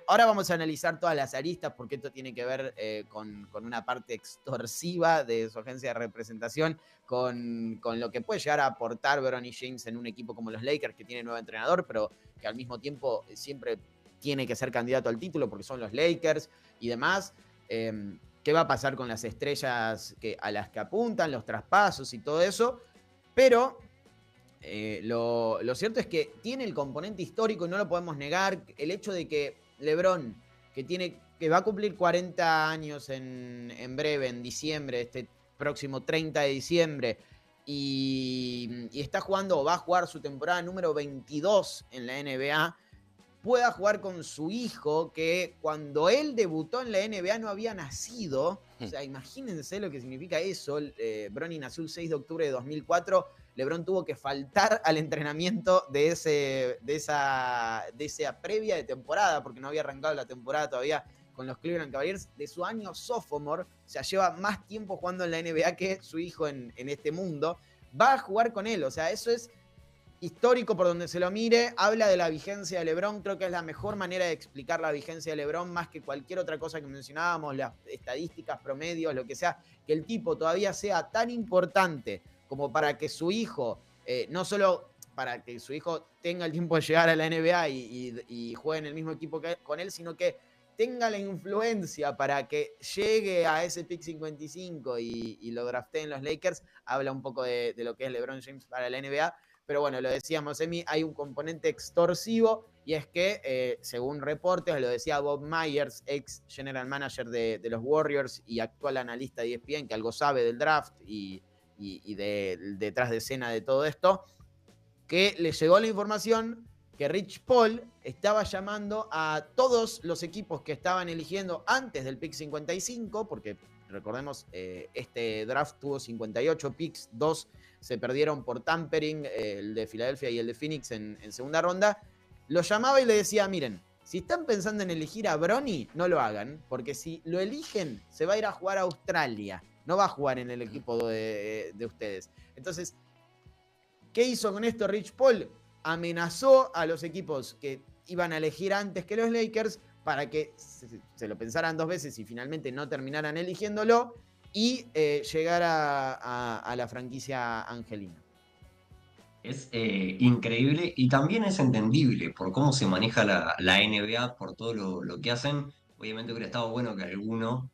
[SPEAKER 1] Ahora vamos a analizar todas las aristas porque esto tiene que ver con una parte extorsiva de su agencia de representación, con lo que puede llegar a aportar Bronny James en un equipo como los Lakers, que tiene nuevo entrenador, pero que al mismo tiempo siempre tiene que ser candidato al título porque son los Lakers y demás. ¿Qué va a pasar con las estrellas a las que apuntan, los traspasos y todo eso? Pero lo cierto es que tiene el componente histórico y no lo podemos negar. El hecho de que LeBron, que va a cumplir 40 años en breve, en diciembre, este próximo 30 de diciembre, y está jugando o va a jugar su temporada número 22 en la NBA, pueda jugar con su hijo, que cuando él debutó en la NBA no había nacido. O sea, imagínense lo que significa eso. Bronny nació el 6 de octubre de 2004. LeBron tuvo que faltar al entrenamiento de esa previa de temporada, porque no había arrancado la temporada todavía con los Cleveland Cavaliers, de su año sophomore. O sea, lleva más tiempo jugando en la NBA que su hijo en este mundo. Va a jugar con él, o sea, eso es histórico por donde se lo mire. Habla de la vigencia de LeBron. Creo que es la mejor manera de explicar la vigencia de LeBron, más que cualquier otra cosa que mencionábamos, las estadísticas, promedios, lo que sea. Que el tipo todavía sea tan importante como para que su hijo, no solo para que su hijo tenga el tiempo de llegar a la NBA y juegue en el mismo equipo con él, sino que tenga la influencia para que llegue a ese pick 55 y lo drafteen los Lakers. Habla un poco de lo que es LeBron James para la NBA. Pero bueno, lo decíamos, Emi, hay un componente extorsivo, y es que, según reportes, lo decía Bob Myers, ex general manager de los Warriors y actual analista de ESPN, que algo sabe del draft y detrás de escena de todo esto, que le llegó la información que Rich Paul estaba llamando a todos los equipos que estaban eligiendo antes del pick 55, porque recordemos, este draft tuvo 58 picks, 2 se perdieron por tampering, el de Filadelfia y el de Phoenix en segunda ronda. Lo llamaba y le decía, miren, si están pensando en elegir a Bronny, no lo hagan, porque si lo eligen, se va a ir a jugar a Australia, no va a jugar en el equipo de ustedes. Entonces, ¿qué hizo con esto Rich Paul? Amenazó a los equipos que iban a elegir antes que los Lakers para que se lo pensaran 2 veces y finalmente no terminaran eligiéndolo y llegar a la franquicia angelina.
[SPEAKER 2] Es increíble y también es entendible por cómo se maneja la NBA, por todo lo que hacen. Obviamente hubiera estado bueno que alguno,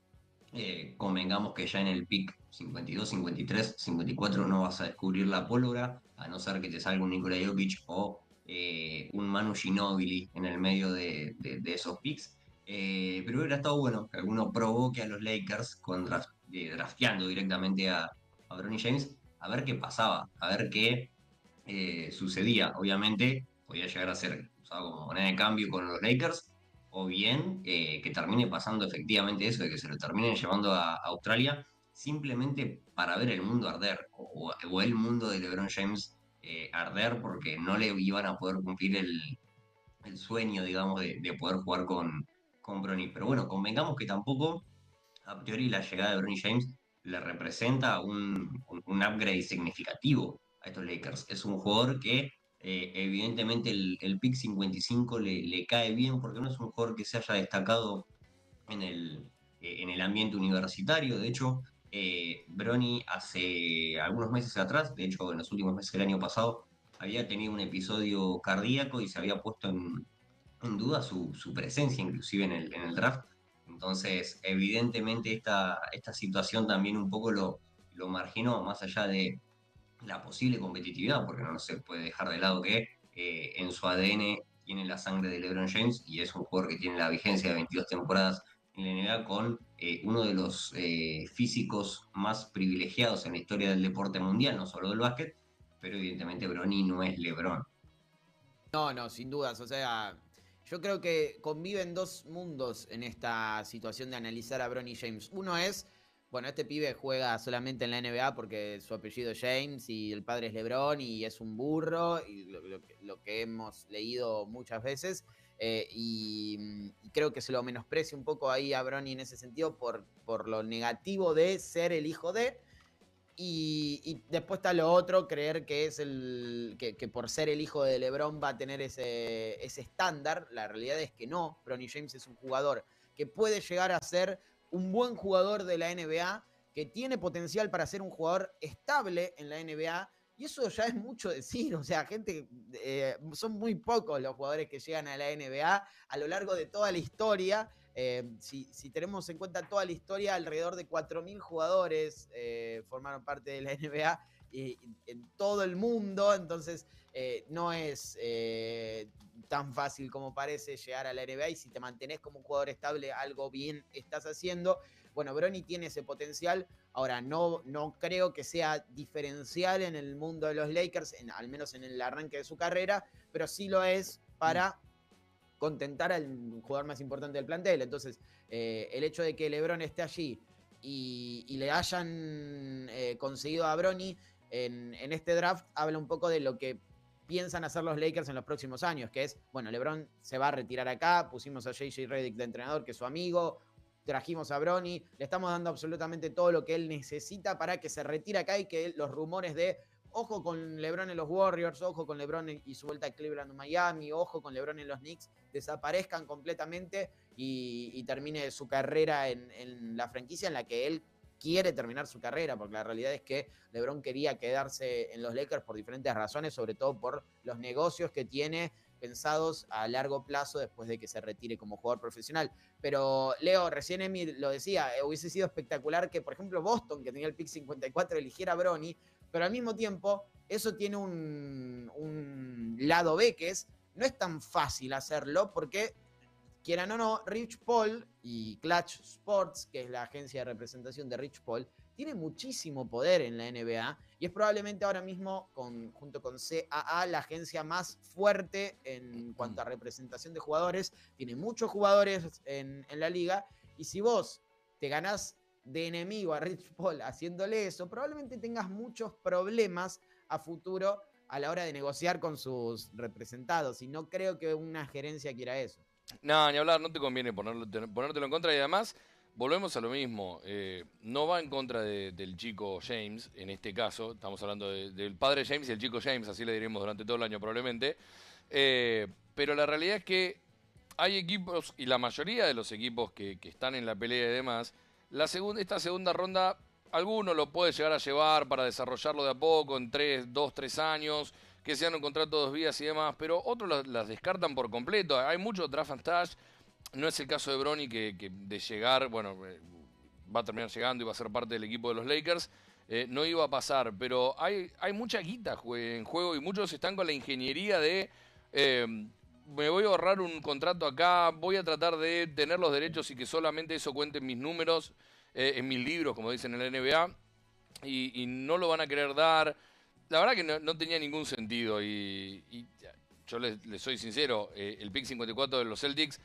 [SPEAKER 2] convengamos que ya en el pick 52, 53, 54 no vas a descubrir la pólvora, a no ser que te salga un Nikola Jokic o un Manu Ginóbili en el medio de esos picks. Pero hubiera estado bueno que alguno provoque a los Lakers drafteando directamente a Bronny James, a ver qué pasaba, a ver qué sucedía. Obviamente podía llegar a ser usado como moneda de cambio con los Lakers, o bien que termine pasando efectivamente eso, de que se lo terminen llevando a Australia simplemente para ver el mundo arder, o el mundo de LeBron James arder, porque no le iban a poder cumplir el sueño, digamos, de poder jugar con Bronny. Pero bueno, convengamos que tampoco a priori la llegada de Bronny James le representa un upgrade significativo a estos Lakers. Es un jugador que evidentemente el pick 55 le cae bien, porque no es un jugador que se haya destacado en el ambiente universitario. De hecho, Bronny hace algunos meses atrás, de hecho en los últimos meses del año pasado, había tenido un episodio cardíaco y se había puesto en duda su presencia inclusive en el draft. Entonces, evidentemente esta situación también un poco lo marginó, más allá de la posible competitividad, porque no se puede dejar de lado que en su ADN tiene la sangre de LeBron James y es un jugador que tiene la vigencia de 22 temporadas en la NBA con uno de los físicos más privilegiados en la historia del deporte mundial, no solo del básquet, pero evidentemente Bronny no es LeBron.
[SPEAKER 1] No, sin dudas. O sea, yo creo que conviven 2 mundos en esta situación de analizar a Bronny James. Uno es, bueno, este pibe juega solamente en la NBA porque su apellido es James y el padre es LeBron y es un burro, y lo que hemos leído muchas veces. Y creo que se lo menosprecia un poco ahí a Bronny en ese sentido por lo negativo de ser el hijo de. Y después está lo otro, creer que es que por ser el hijo de LeBron va a tener ese estándar. La realidad es que no. Bronny James es un jugador que puede llegar a ser un buen jugador de la NBA, que tiene potencial para ser un jugador estable en la NBA, y eso ya es mucho decir. O sea, son muy pocos los jugadores que llegan a la NBA a lo largo de toda la historia. Si tenemos en cuenta toda la historia, alrededor de 4.000 jugadores formaron parte de la NBA en todo el mundo. Entonces no es tan fácil como parece llegar a la NBA, y si te mantenés como un jugador estable, algo bien estás haciendo. Bueno, Bronny tiene ese potencial. Ahora, no creo que sea diferencial en el mundo de los Lakers, al menos en el arranque de su carrera, pero sí lo es para contentar al jugador más importante del plantel. Entonces, el hecho de que LeBron esté allí y le hayan conseguido a Bronny, en este draft habla un poco de lo que piensan hacer los Lakers en los próximos años, que es, bueno, LeBron se va a retirar acá, pusimos a J.J. Redick de entrenador, que es su amigo, trajimos a Bronny, le estamos dando absolutamente todo lo que él necesita para que se retire acá y que los rumores de ojo con LeBron en los Warriors, ojo con LeBron y su vuelta a Cleveland o Miami, ojo con LeBron en los Knicks, desaparezcan completamente y termine su carrera en la franquicia en la que él quiere terminar su carrera, porque la realidad es que LeBron quería quedarse en los Lakers por diferentes razones, sobre todo por los negocios que tiene pensados a largo plazo después de que se retire como jugador profesional. Pero Leo, recién Emi lo decía, hubiese sido espectacular que, por ejemplo, Boston, que tenía el pick 54, eligiera a Bronny, pero al mismo tiempo eso tiene un lado B, que es, no es tan fácil hacerlo porque, quieran o no, Rich Paul y Clutch Sports, que es la agencia de representación de Rich Paul, tiene muchísimo poder en la NBA y es probablemente ahora mismo, junto con CAA, la agencia más fuerte en cuanto a representación de jugadores. Tiene muchos jugadores en la liga y si vos te ganás de enemigo a Rich Paul haciéndole eso, probablemente tengas muchos problemas a futuro a la hora de negociar con sus representados y no creo que una gerencia quiera eso.
[SPEAKER 3] No, ni hablar, no te conviene ponértelo en contra y además volvemos a lo mismo. No va en contra del chico James, en este caso, estamos hablando del padre James y el chico James, así le diremos durante todo el año probablemente. Pero la realidad es que hay equipos, y la mayoría de los equipos que están en la pelea y demás, esta segunda ronda, alguno lo puede llegar a llevar para desarrollarlo de a poco en 2, 3 años, que sean un contrato de 2 vías y demás, pero otros las descartan por completo. Hay mucho draft and stash. No es el caso de Bronny que de llegar, bueno, va a terminar llegando y va a ser parte del equipo de los Lakers. No iba a pasar, pero hay mucha guita en juego y muchos están con la ingeniería de me voy a ahorrar un contrato acá, voy a tratar de tener los derechos y que solamente eso cuente en mis números, en mis libros, como dicen en la NBA, y no lo van a querer dar. La verdad que no tenía ningún sentido y yo les soy sincero, el pick 54 de los Celtics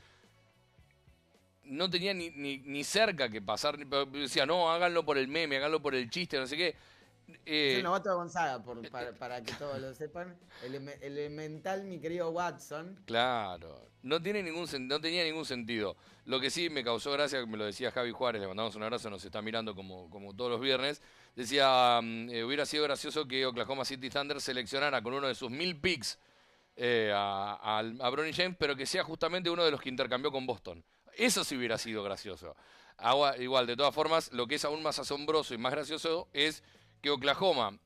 [SPEAKER 3] no tenía ni cerca que pasar. Decía, no, háganlo por el meme, háganlo por el chiste, no sé qué.
[SPEAKER 1] Es el novato de Gonzaga, para que todos lo sepan. Elemental, mi querido Watson.
[SPEAKER 3] Claro, no tenía ningún sentido. Lo que sí me causó gracia, me lo decía Javi Juárez, le mandamos un abrazo, nos está mirando como todos los viernes. Decía, hubiera sido gracioso que Oklahoma City Thunder seleccionara con uno de sus 1000 picks a Bronny James, pero que sea justamente uno de los que intercambió con Boston. Eso sí hubiera sido gracioso. Igual, de todas formas, lo que es aún más asombroso y más gracioso es que Oklahoma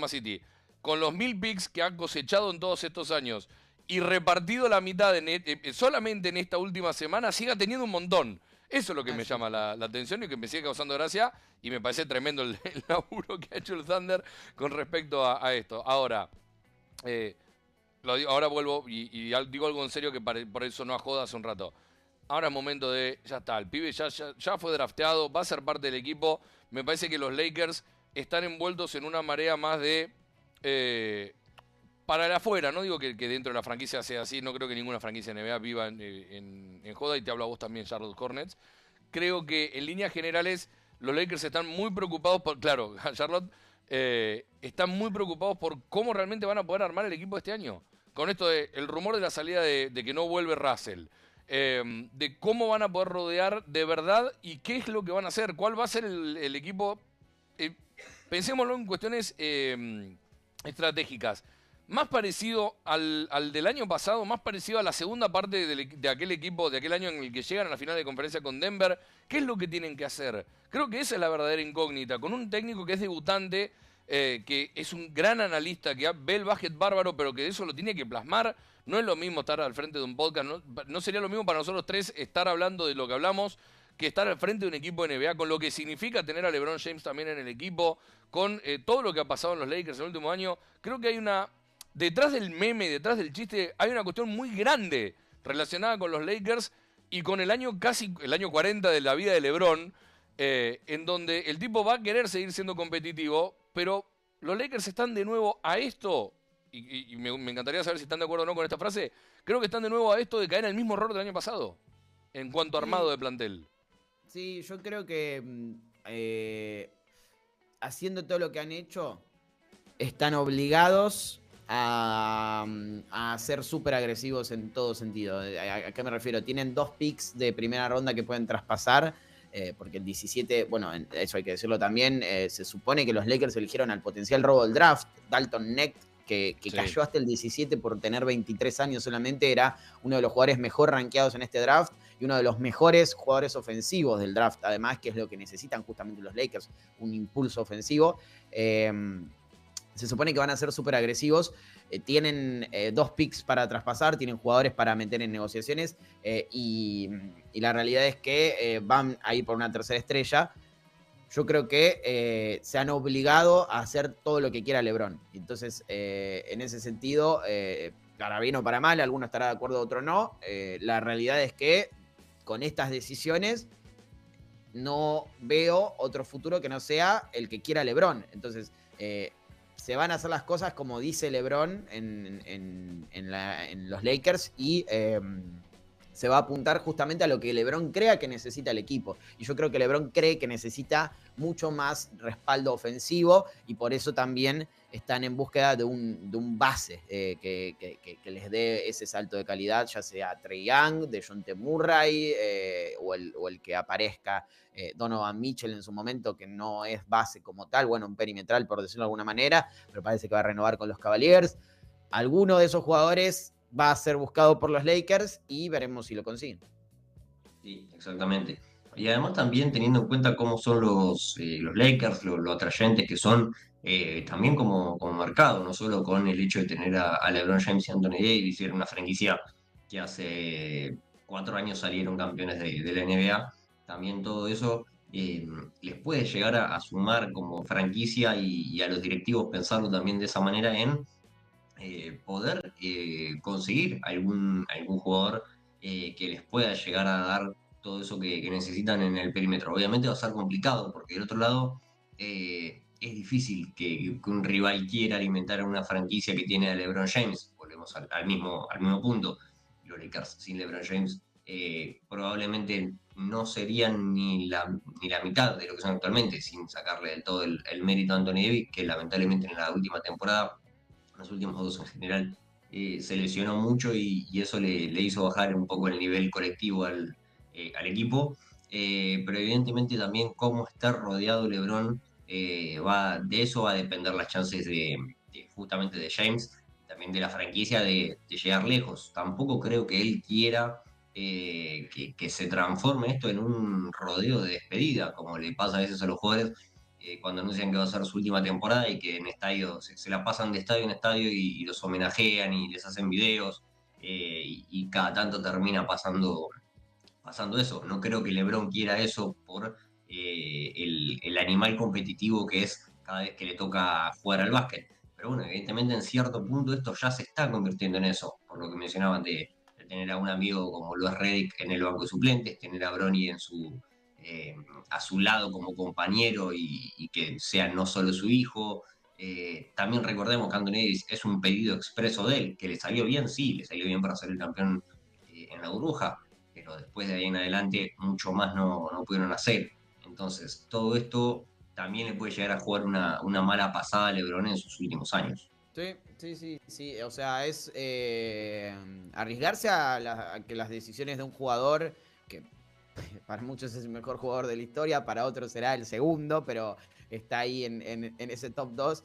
[SPEAKER 3] City, con los 1000 picks que ha cosechado en todos estos años y repartido la mitad solamente en esta última semana, siga teniendo un montón. Eso es lo que me llama la atención y que me sigue causando gracia y me parece tremendo el laburo que ha hecho el Thunder con respecto a esto. Ahora, ahora vuelvo y digo algo en serio que por eso no a joda hace un rato. Ahora es momento ya está, el pibe ya fue drafteado, va a ser parte del equipo. Me parece que los Lakers están envueltos en una marea más de para el afuera. No digo que dentro de la franquicia sea así, no creo que ninguna franquicia NBA viva en joda, y te hablo a vos también, Charlotte Hornets. Creo que en líneas generales los Lakers están muy preocupados claro, Charlotte están muy preocupados por cómo realmente van a poder armar el equipo este año. Con esto el rumor de la salida de que no vuelve Russell. De cómo van a poder rodear de verdad y qué es lo que van a hacer, cuál va a ser el equipo. Pensémoslo en cuestiones estratégicas. Más parecido al del año pasado, más parecido a la segunda parte de aquel equipo, de aquel año en el que llegan a la final de conferencia con Denver. ¿Qué es lo que tienen que hacer? Creo que esa es la verdadera incógnita. Con un técnico que es debutante, que es un gran analista, que ve el básquet bárbaro, pero que eso lo tiene que plasmar. No es lo mismo estar al frente de un podcast, no sería lo mismo para nosotros tres estar hablando de lo que hablamos que estar al frente de un equipo de NBA, con lo que significa tener a LeBron James también en el equipo, con todo lo que ha pasado en los Lakers en el último año. Creo que hay detrás del meme, detrás del chiste, hay una cuestión muy grande relacionada con los Lakers y con el año 40 de la vida de LeBron, en donde el tipo va a querer seguir siendo competitivo, pero los Lakers están de nuevo a esto, y me encantaría saber si están de acuerdo o no con esta frase, creo que están de nuevo a esto de caer en el mismo error del año pasado, en cuanto a armado de plantel.
[SPEAKER 1] Sí, yo creo que haciendo todo lo que han hecho, están obligados a ser súper agresivos en todo sentido. ¿A qué me refiero? Tienen 2 picks de primera ronda que pueden traspasar, porque el 17, bueno, eso hay que decirlo también, se supone que los Lakers eligieron al potencial robo del draft, Dalton Knecht, que sí, cayó hasta el 17 por tener 23 años solamente, era uno de los jugadores mejor rankeados en este draft y uno de los mejores jugadores ofensivos del draft, además, que es lo que necesitan justamente los Lakers, un impulso ofensivo. Se supone que van a ser súper agresivos, tienen 2 picks para traspasar, tienen jugadores para meter en negociaciones, y la realidad es que van a ir por una tercera estrella. Yo creo que se han obligado a hacer todo lo que quiera LeBron. Entonces, en ese sentido, para bien o para mal, alguno estará de acuerdo, otro no. La realidad es que con estas decisiones no veo otro futuro que no sea el que quiera LeBron. Entonces, se van a hacer las cosas como dice LeBron en los Lakers y se va a apuntar justamente a lo que LeBron crea que necesita el equipo. Y yo creo que LeBron cree que necesita mucho más respaldo ofensivo y por eso también están en búsqueda de un base que les dé ese salto de calidad, ya sea Trae Young, DeJounte Murray o el que aparezca Donovan Mitchell en su momento, que no es base como tal, bueno, un perimetral por decirlo de alguna manera, pero parece que va a renovar con los Cavaliers. Alguno de esos jugadores va a ser buscado por los Lakers y veremos si lo consiguen.
[SPEAKER 2] Sí, exactamente. Y además también teniendo en cuenta cómo son los Lakers, lo atrayentes que son, también como mercado, no solo con el hecho de tener a LeBron James y Anthony Davis, era una franquicia que hace 4 años salieron campeones de la NBA, también todo eso les puede llegar a sumar como franquicia y a los directivos pensarlo también de esa manera en poder conseguir algún jugador que les pueda llegar a dar todo eso que necesitan en el perímetro. Obviamente va a ser complicado, porque del otro lado es difícil que un rival quiera alimentar a una franquicia que tiene a LeBron James. Volvemos al mismo punto. Los Lakers sin LeBron James probablemente no serían ni la mitad de lo que son actualmente, sin sacarle del todo el mérito a Anthony Davis, que lamentablemente en la última temporada, los últimos 2 en general, se lesionó mucho y eso le hizo bajar un poco el nivel colectivo al equipo. Pero evidentemente también cómo está rodeado LeBron, de eso va a depender las chances justamente de James, también de la franquicia de llegar lejos. Tampoco creo que él quiera que se transforme esto en un rodeo de despedida, como le pasa a veces a los jugadores cuando anuncian que va a ser su última temporada y que en estadio se la pasan de estadio en estadio y los homenajean y les hacen videos y cada tanto termina pasando eso. No creo que LeBron quiera eso por el animal competitivo que es cada vez que le toca jugar al básquet. Pero bueno, evidentemente en cierto punto esto ya se está convirtiendo en eso, por lo que mencionaban de tener a un amigo como lo es Redick en el banco de suplentes, tener a Bronny a su lado como compañero y que sea no solo su hijo. También recordemos que Anthony Davis es un pedido expreso de él, que le salió bien, sí, le salió bien para ser el campeón en la burbuja, pero después de ahí en adelante mucho más no pudieron hacer. Entonces, todo esto también le puede llegar a jugar una mala pasada a LeBron en sus últimos años.
[SPEAKER 1] Sí. O sea, es arriesgarse a que las decisiones de un jugador que para muchos es el mejor jugador de la historia, para otros será el segundo, pero está ahí en ese top 2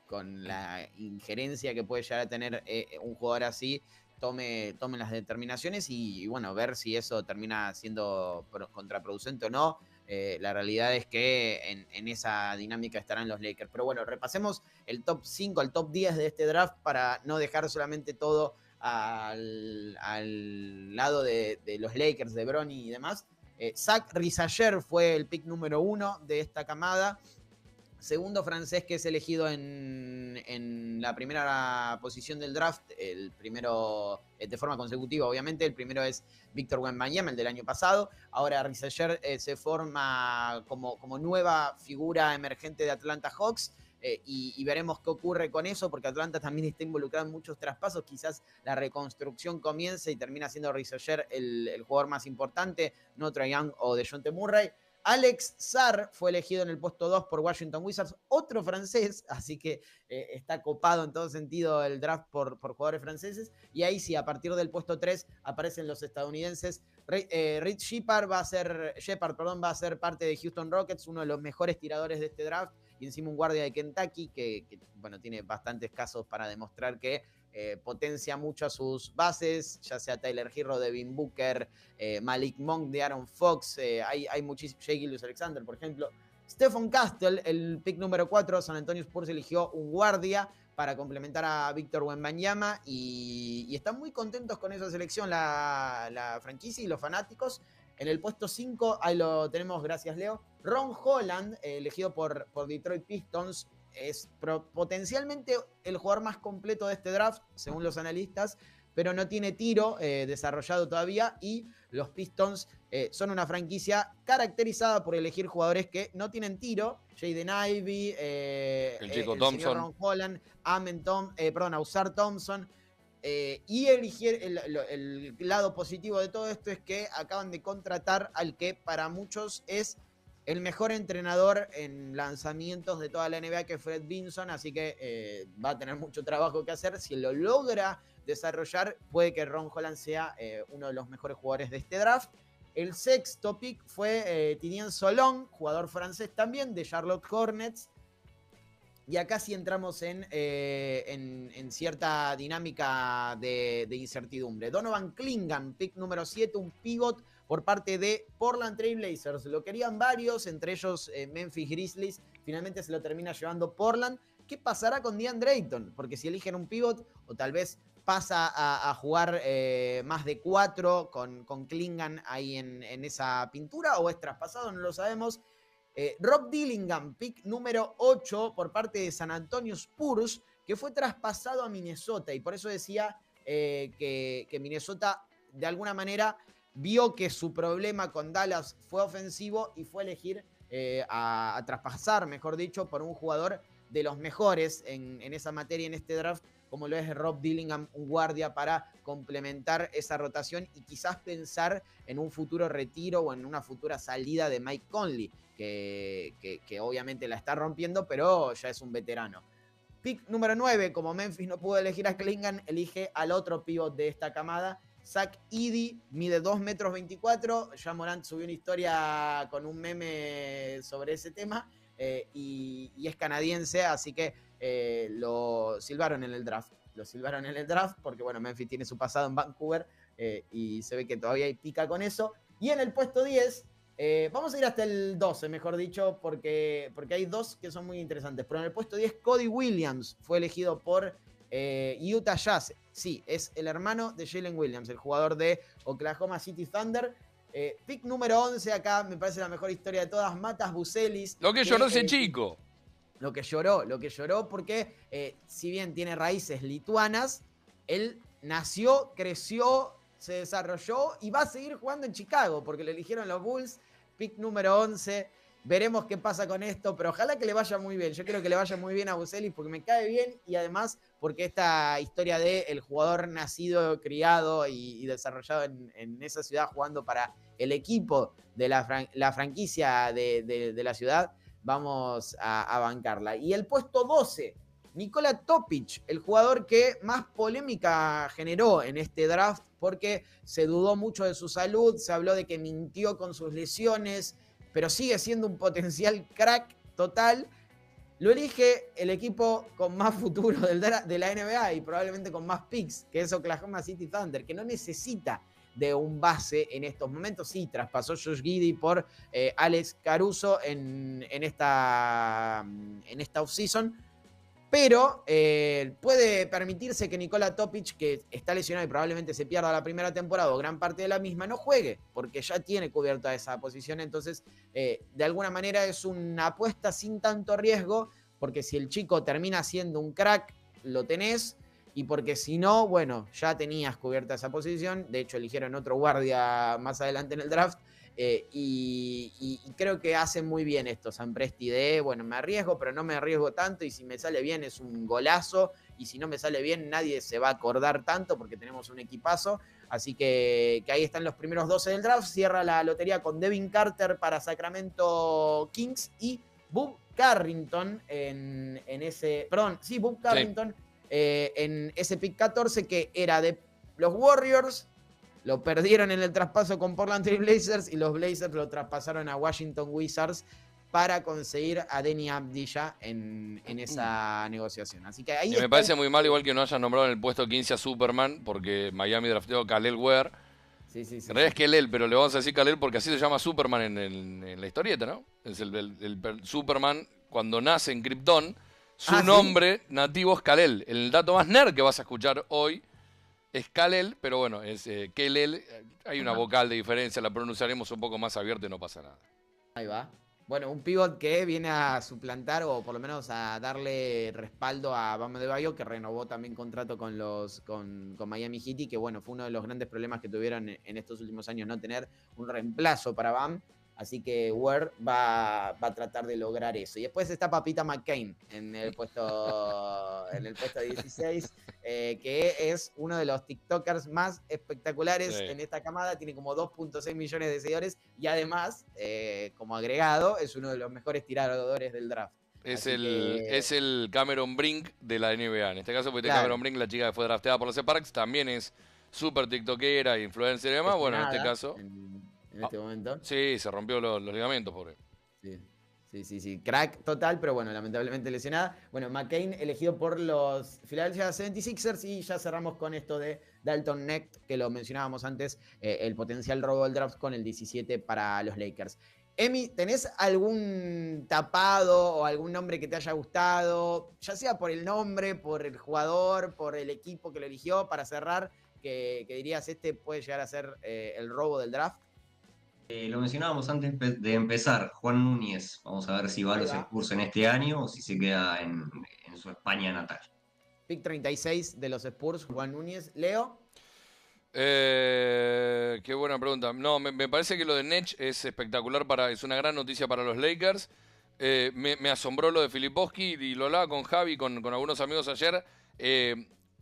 [SPEAKER 1] con la injerencia que puede llegar a tener un jugador así. Tome las determinaciones y bueno, ver si eso termina siendo contraproducente o no. La realidad es que en esa dinámica estarán los Lakers. Pero bueno, repasemos el top 5, el top 10 de este draft para no dejar solamente todo al lado de los Lakers, de Bronny y demás. Zach Risager fue el pick número 1 de esta camada. Segundo francés que es elegido en la primera posición del draft, el primero de forma consecutiva, obviamente. El primero es Victor Wembanyama, el del año pasado. Ahora Risager se forma como nueva figura emergente de Atlanta Hawks. Y veremos qué ocurre con eso, porque Atlanta también está involucrado en muchos traspasos. Quizás la reconstrucción comience y termina siendo Risager el jugador más importante, no Trae Young o DeJounte Murray. Alex Sarr fue elegido en el puesto 2 por Washington Wizards, otro francés, así que está copado en todo sentido el draft por jugadores franceses. Y ahí sí, a partir del puesto 3 aparecen los estadounidenses. Rich Shepard va a ser parte de Houston Rockets, uno de los mejores tiradores de este draft, y encima un guardia de Kentucky que bueno, tiene bastantes casos para demostrar que potencia mucho a sus bases, ya sea Tyler Herro, Devin Booker, Malik Monk de Aaron Fox, hay muchísimos, Shai Gilgeous-Alexander, por ejemplo. Stephon Castle, el pick número 4, San Antonio Spurs eligió un guardia para complementar a Víctor Wembanyama y están muy contentos con esa selección la franquicia y los fanáticos. En el puesto 5, ahí lo tenemos, gracias Leo, Ron Holland, elegido por Detroit Pistons, es potencialmente el jugador más completo de este draft, según los analistas, pero no tiene tiro desarrollado todavía, y los Pistons son una franquicia caracterizada por elegir jugadores que no tienen tiro. Jaden Ivey,
[SPEAKER 3] el chico Thompson,
[SPEAKER 1] Ron Holland, Ausar Thompson. Y el lado positivo de todo esto es que acaban de contratar al que para muchos es el mejor entrenador en lanzamientos de toda la NBA, que es Fred Vinson, así que va a tener mucho trabajo que hacer. Si lo logra desarrollar, puede que Ron Holland sea uno de los mejores jugadores de este draft. El sexto pick fue Tidien Solon, jugador francés también de Charlotte Hornets. Y acá sí entramos en cierta dinámica de incertidumbre. Donovan Clingan, pick número 7, un pivot por parte de Portland Trail Blazers. Lo querían varios, entre ellos Memphis Grizzlies. Finalmente se lo termina llevando Portland. ¿Qué pasará con DeAndre Ayton? Porque si eligen un pivot, o tal vez pasa a jugar más de 4 con Clingan ahí en esa pintura, o es traspasado, no lo sabemos. Rob Dillingham, pick número 8 por parte de San Antonio Spurs, que fue traspasado a Minnesota, y por eso decía que Minnesota de alguna manera vio que su problema con Dallas fue ofensivo y fue a elegir a traspasar, mejor dicho, por un jugador de los mejores en esa materia, en este draft, como lo es Rob Dillingham, un guardia para complementar esa rotación y quizás pensar en un futuro retiro o en una futura salida de Mike Conley, que obviamente la está rompiendo, pero ya es un veterano. Pick número 9, como Memphis no pudo elegir a Clingan, elige al otro pivot de esta camada, Zach Edey, mide 2,24 m. Ya Morant subió una historia con un meme sobre ese tema, y es canadiense, así que lo silbaron en el draft. Lo silbaron en el draft porque, bueno, Memphis tiene su pasado en Vancouver y se ve que todavía hay pica con eso. Y en el puesto 10, vamos a ir hasta el 12, mejor dicho, porque hay dos que son muy interesantes. Pero en el puesto 10, Cody Williams fue elegido por Utah Jazz. Sí, es el hermano de Jalen Williams, el jugador de Oklahoma City Thunder. Pick número 11, acá me parece la mejor historia de todas, Matas Buzelis.
[SPEAKER 3] Lo que lloró ese chico.
[SPEAKER 1] Lo que lloró porque si bien tiene raíces lituanas, él nació, creció, se desarrolló y va a seguir jugando en Chicago porque le eligieron los Bulls. Pick número 11. Veremos qué pasa con esto, pero ojalá que le vaya muy bien. Yo quiero que le vaya muy bien a Buzelis porque me cae bien, y además porque esta historia de el jugador nacido, criado y desarrollado en esa ciudad jugando para el equipo de la franquicia de la ciudad, vamos a bancarla. Y el puesto 12, Nikola Topic, el jugador que más polémica generó en este draft porque se dudó mucho de su salud, se habló de que mintió con sus lesiones, pero sigue siendo un potencial crack total. Lo elige el equipo con más futuro de la NBA y probablemente con más picks, que es Oklahoma City Thunder, que no necesita de un base en estos momentos. Sí, traspasó Josh Giddey por Alex Caruso en esta offseason, pero puede permitirse que Nikola Topic, que está lesionado y probablemente se pierda la primera temporada o gran parte de la misma, no juegue, porque ya tiene cubierta esa posición. Entonces, de alguna manera es una apuesta sin tanto riesgo, porque si el chico termina siendo un crack, lo tenés, y porque si no, bueno, ya tenías cubierta esa posición. De hecho, eligieron otro guardia más adelante en el draft. Y creo que hacen muy bien esto Sam Presti de, bueno, me arriesgo, pero no me arriesgo tanto, y si me sale bien es un golazo y si no me sale bien nadie se va a acordar tanto porque tenemos un equipazo. Así que ahí están los primeros 12 del draft. Cierra la lotería con Devin Carter para Sacramento Kings y Bob Carrington en ese... Perdón, sí, Bob Carrington en ese pick 14 que era de los Warriors. Lo perdieron en el traspaso con Portland Trail Blazers y los Blazers lo traspasaron a Washington Wizards para conseguir a Denny Abdilla en esa negociación. Así que ahí
[SPEAKER 3] me parece muy mal igual que no hayan nombrado en el puesto 15 a Superman, porque Miami drafteó a Khalil Ware.
[SPEAKER 1] Sí,
[SPEAKER 3] en realidad es Kelel, pero le vamos a decir Khalil porque así se llama Superman en la historieta, ¿no? Es el Superman cuando nace en Krypton. Su nombre nativo es Kal-El. El dato más nerd que vas a escuchar hoy es Kal-El, pero bueno, es Kelel. Hay una vocal de diferencia, la pronunciaremos un poco más abierta y no pasa nada.
[SPEAKER 1] Ahí va. Bueno, un pivot que viene a suplantar o por lo menos a darle respaldo a Bam Adebayo, que renovó también contrato con Miami Heat y que bueno, fue uno de los grandes problemas que tuvieron en estos últimos años, no tener un reemplazo para Bam. Así que Ware va a tratar de lograr eso. Y después está Papita McCain en el puesto 16, que es uno de los TikTokers más espectaculares en esta camada. Tiene como 2.6 millones de seguidores y además, como agregado, es uno de los mejores tiradores del draft.
[SPEAKER 3] Es el Cameron Brink de la NBA. En este caso, porque Cameron Brink, la chica que fue drafteada por los Sparks, también es súper tiktokera, influencer y demás. Bueno, en este caso...
[SPEAKER 1] En este momento.
[SPEAKER 3] Sí, se rompió los ligamentos, pobre.
[SPEAKER 1] Sí. Crack total, pero bueno, lamentablemente lesionada. Bueno, McCain elegido por los Philadelphia 76ers y ya cerramos con esto de Dalton Knecht, que lo mencionábamos antes, el potencial robo del draft con el 17 para los Lakers. Emi, ¿tenés algún tapado o algún nombre que te haya gustado? Ya sea por el nombre, por el jugador, por el equipo que lo eligió, para cerrar, que dirías este puede llegar a ser el robo del draft.
[SPEAKER 2] Lo mencionábamos antes de empezar, Juan Núñez. Vamos a ver si va a los Spurs en este año o si se queda en su España natal.
[SPEAKER 1] Pick 36 de los Spurs, Juan Núñez. Leo.
[SPEAKER 3] Qué buena pregunta. No, me parece que lo de Nech es espectacular, es una gran noticia para los Lakers. Me asombró lo de Filipowski y lo hablaba con Javi, con algunos amigos ayer.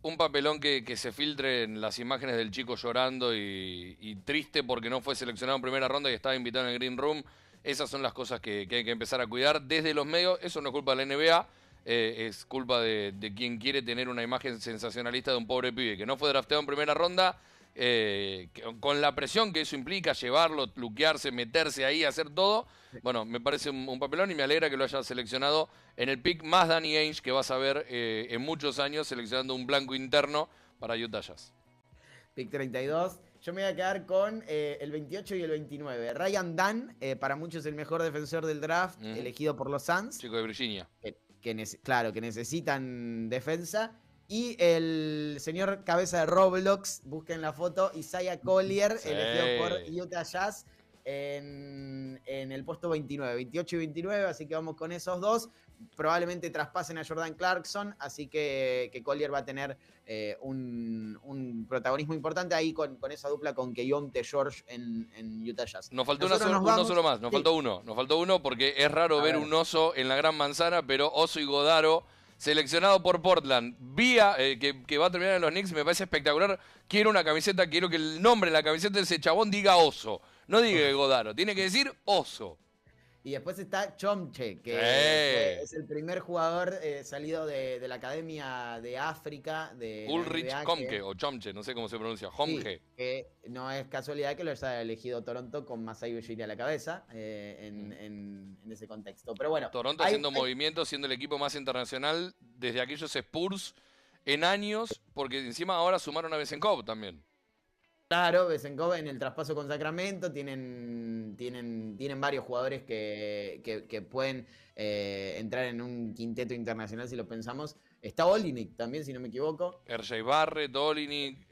[SPEAKER 3] Un papelón que se filtre en las imágenes del chico llorando y triste porque no fue seleccionado en primera ronda y estaba invitado en el Green Room. Esas son las cosas que hay que empezar a cuidar desde los medios. Eso no es culpa de la NBA, es culpa de quien quiere tener una imagen sensacionalista de un pobre pibe que no fue drafteado en primera ronda, con la presión que eso implica, llevarlo, luquearse, meterse ahí, hacer todo. Bueno, me parece un papelón y me alegra que lo haya seleccionado en el pick más Danny Ainge que vas a ver en muchos años, seleccionando un blanco interno para Utah Jazz.
[SPEAKER 1] Pick 32. Yo me voy a quedar con el 28 y el 29. Ryan Dunn, para muchos el mejor defensor del draft, elegido por los Suns.
[SPEAKER 3] Chico de Virginia.
[SPEAKER 1] Claro, que necesitan defensa. Y el señor cabeza de Roblox, busquen la foto, Isaiah Collier, elegido por Utah Jazz en el puesto 29, 28 y 29, así que vamos con esos dos. Probablemente traspasen a Jordan Clarkson, así que Collier va a tener un protagonismo importante ahí con esa dupla con Keyonte George en Utah Jazz.
[SPEAKER 3] Nos faltó uno solo más, nos faltó uno porque es raro ver un oso en la Gran Manzana, pero Oso y Godaro, seleccionado por Portland, que va a terminar en los Knicks, me parece espectacular. Quiero una camiseta, quiero que el nombre de la camiseta de ese chabón diga Oso. No diga Godaro, tiene que decir Oso.
[SPEAKER 1] Y después está Chomche, que es el primer jugador salido de la Academia de África.
[SPEAKER 3] Ulrich Homke, o Chomche, no sé cómo se pronuncia, Homke.
[SPEAKER 1] Sí, que no es casualidad que lo haya elegido Toronto con Masai Ujiri a la cabeza en ese contexto. Pero bueno,
[SPEAKER 3] Toronto haciendo movimientos, siendo el equipo más internacional desde aquellos Spurs en años, porque encima ahora sumaron a Besenkov también.
[SPEAKER 1] Claro, Besenkov en el traspaso con Sacramento tienen varios jugadores que pueden entrar en un quinteto internacional si lo pensamos. Está Olynyk también, si no me equivoco.
[SPEAKER 3] RJ Barrett, Olynyk,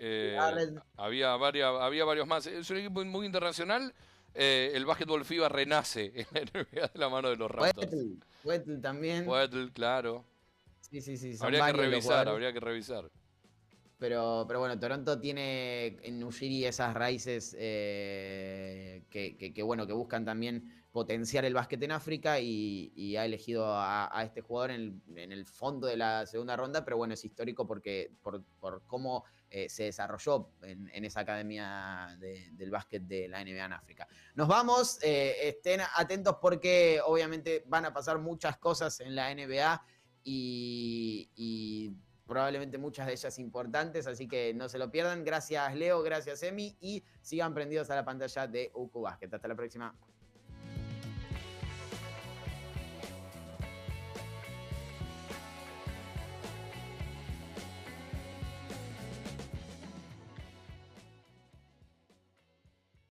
[SPEAKER 3] había varios más. Es un equipo muy internacional. El básquetbol FIBA renace en la NBA de la mano de los Raptors.
[SPEAKER 1] Poeltl también.
[SPEAKER 3] Poeltl, claro.
[SPEAKER 1] Sí.
[SPEAKER 3] Habría que revisar.
[SPEAKER 1] pero bueno, Toronto tiene en Ujiri esas raíces bueno, que buscan también potenciar el básquet en África y ha elegido a este jugador en el fondo de la segunda ronda, pero bueno, es histórico por cómo se desarrolló en esa academia del básquet de la NBA en África. Nos vamos, estén atentos porque obviamente van a pasar muchas cosas en la NBA y probablemente muchas de ellas importantes, así que no se lo pierdan. Gracias Leo, gracias Emi y sigan prendidos a la pantalla de UQ Basket. Hasta la próxima.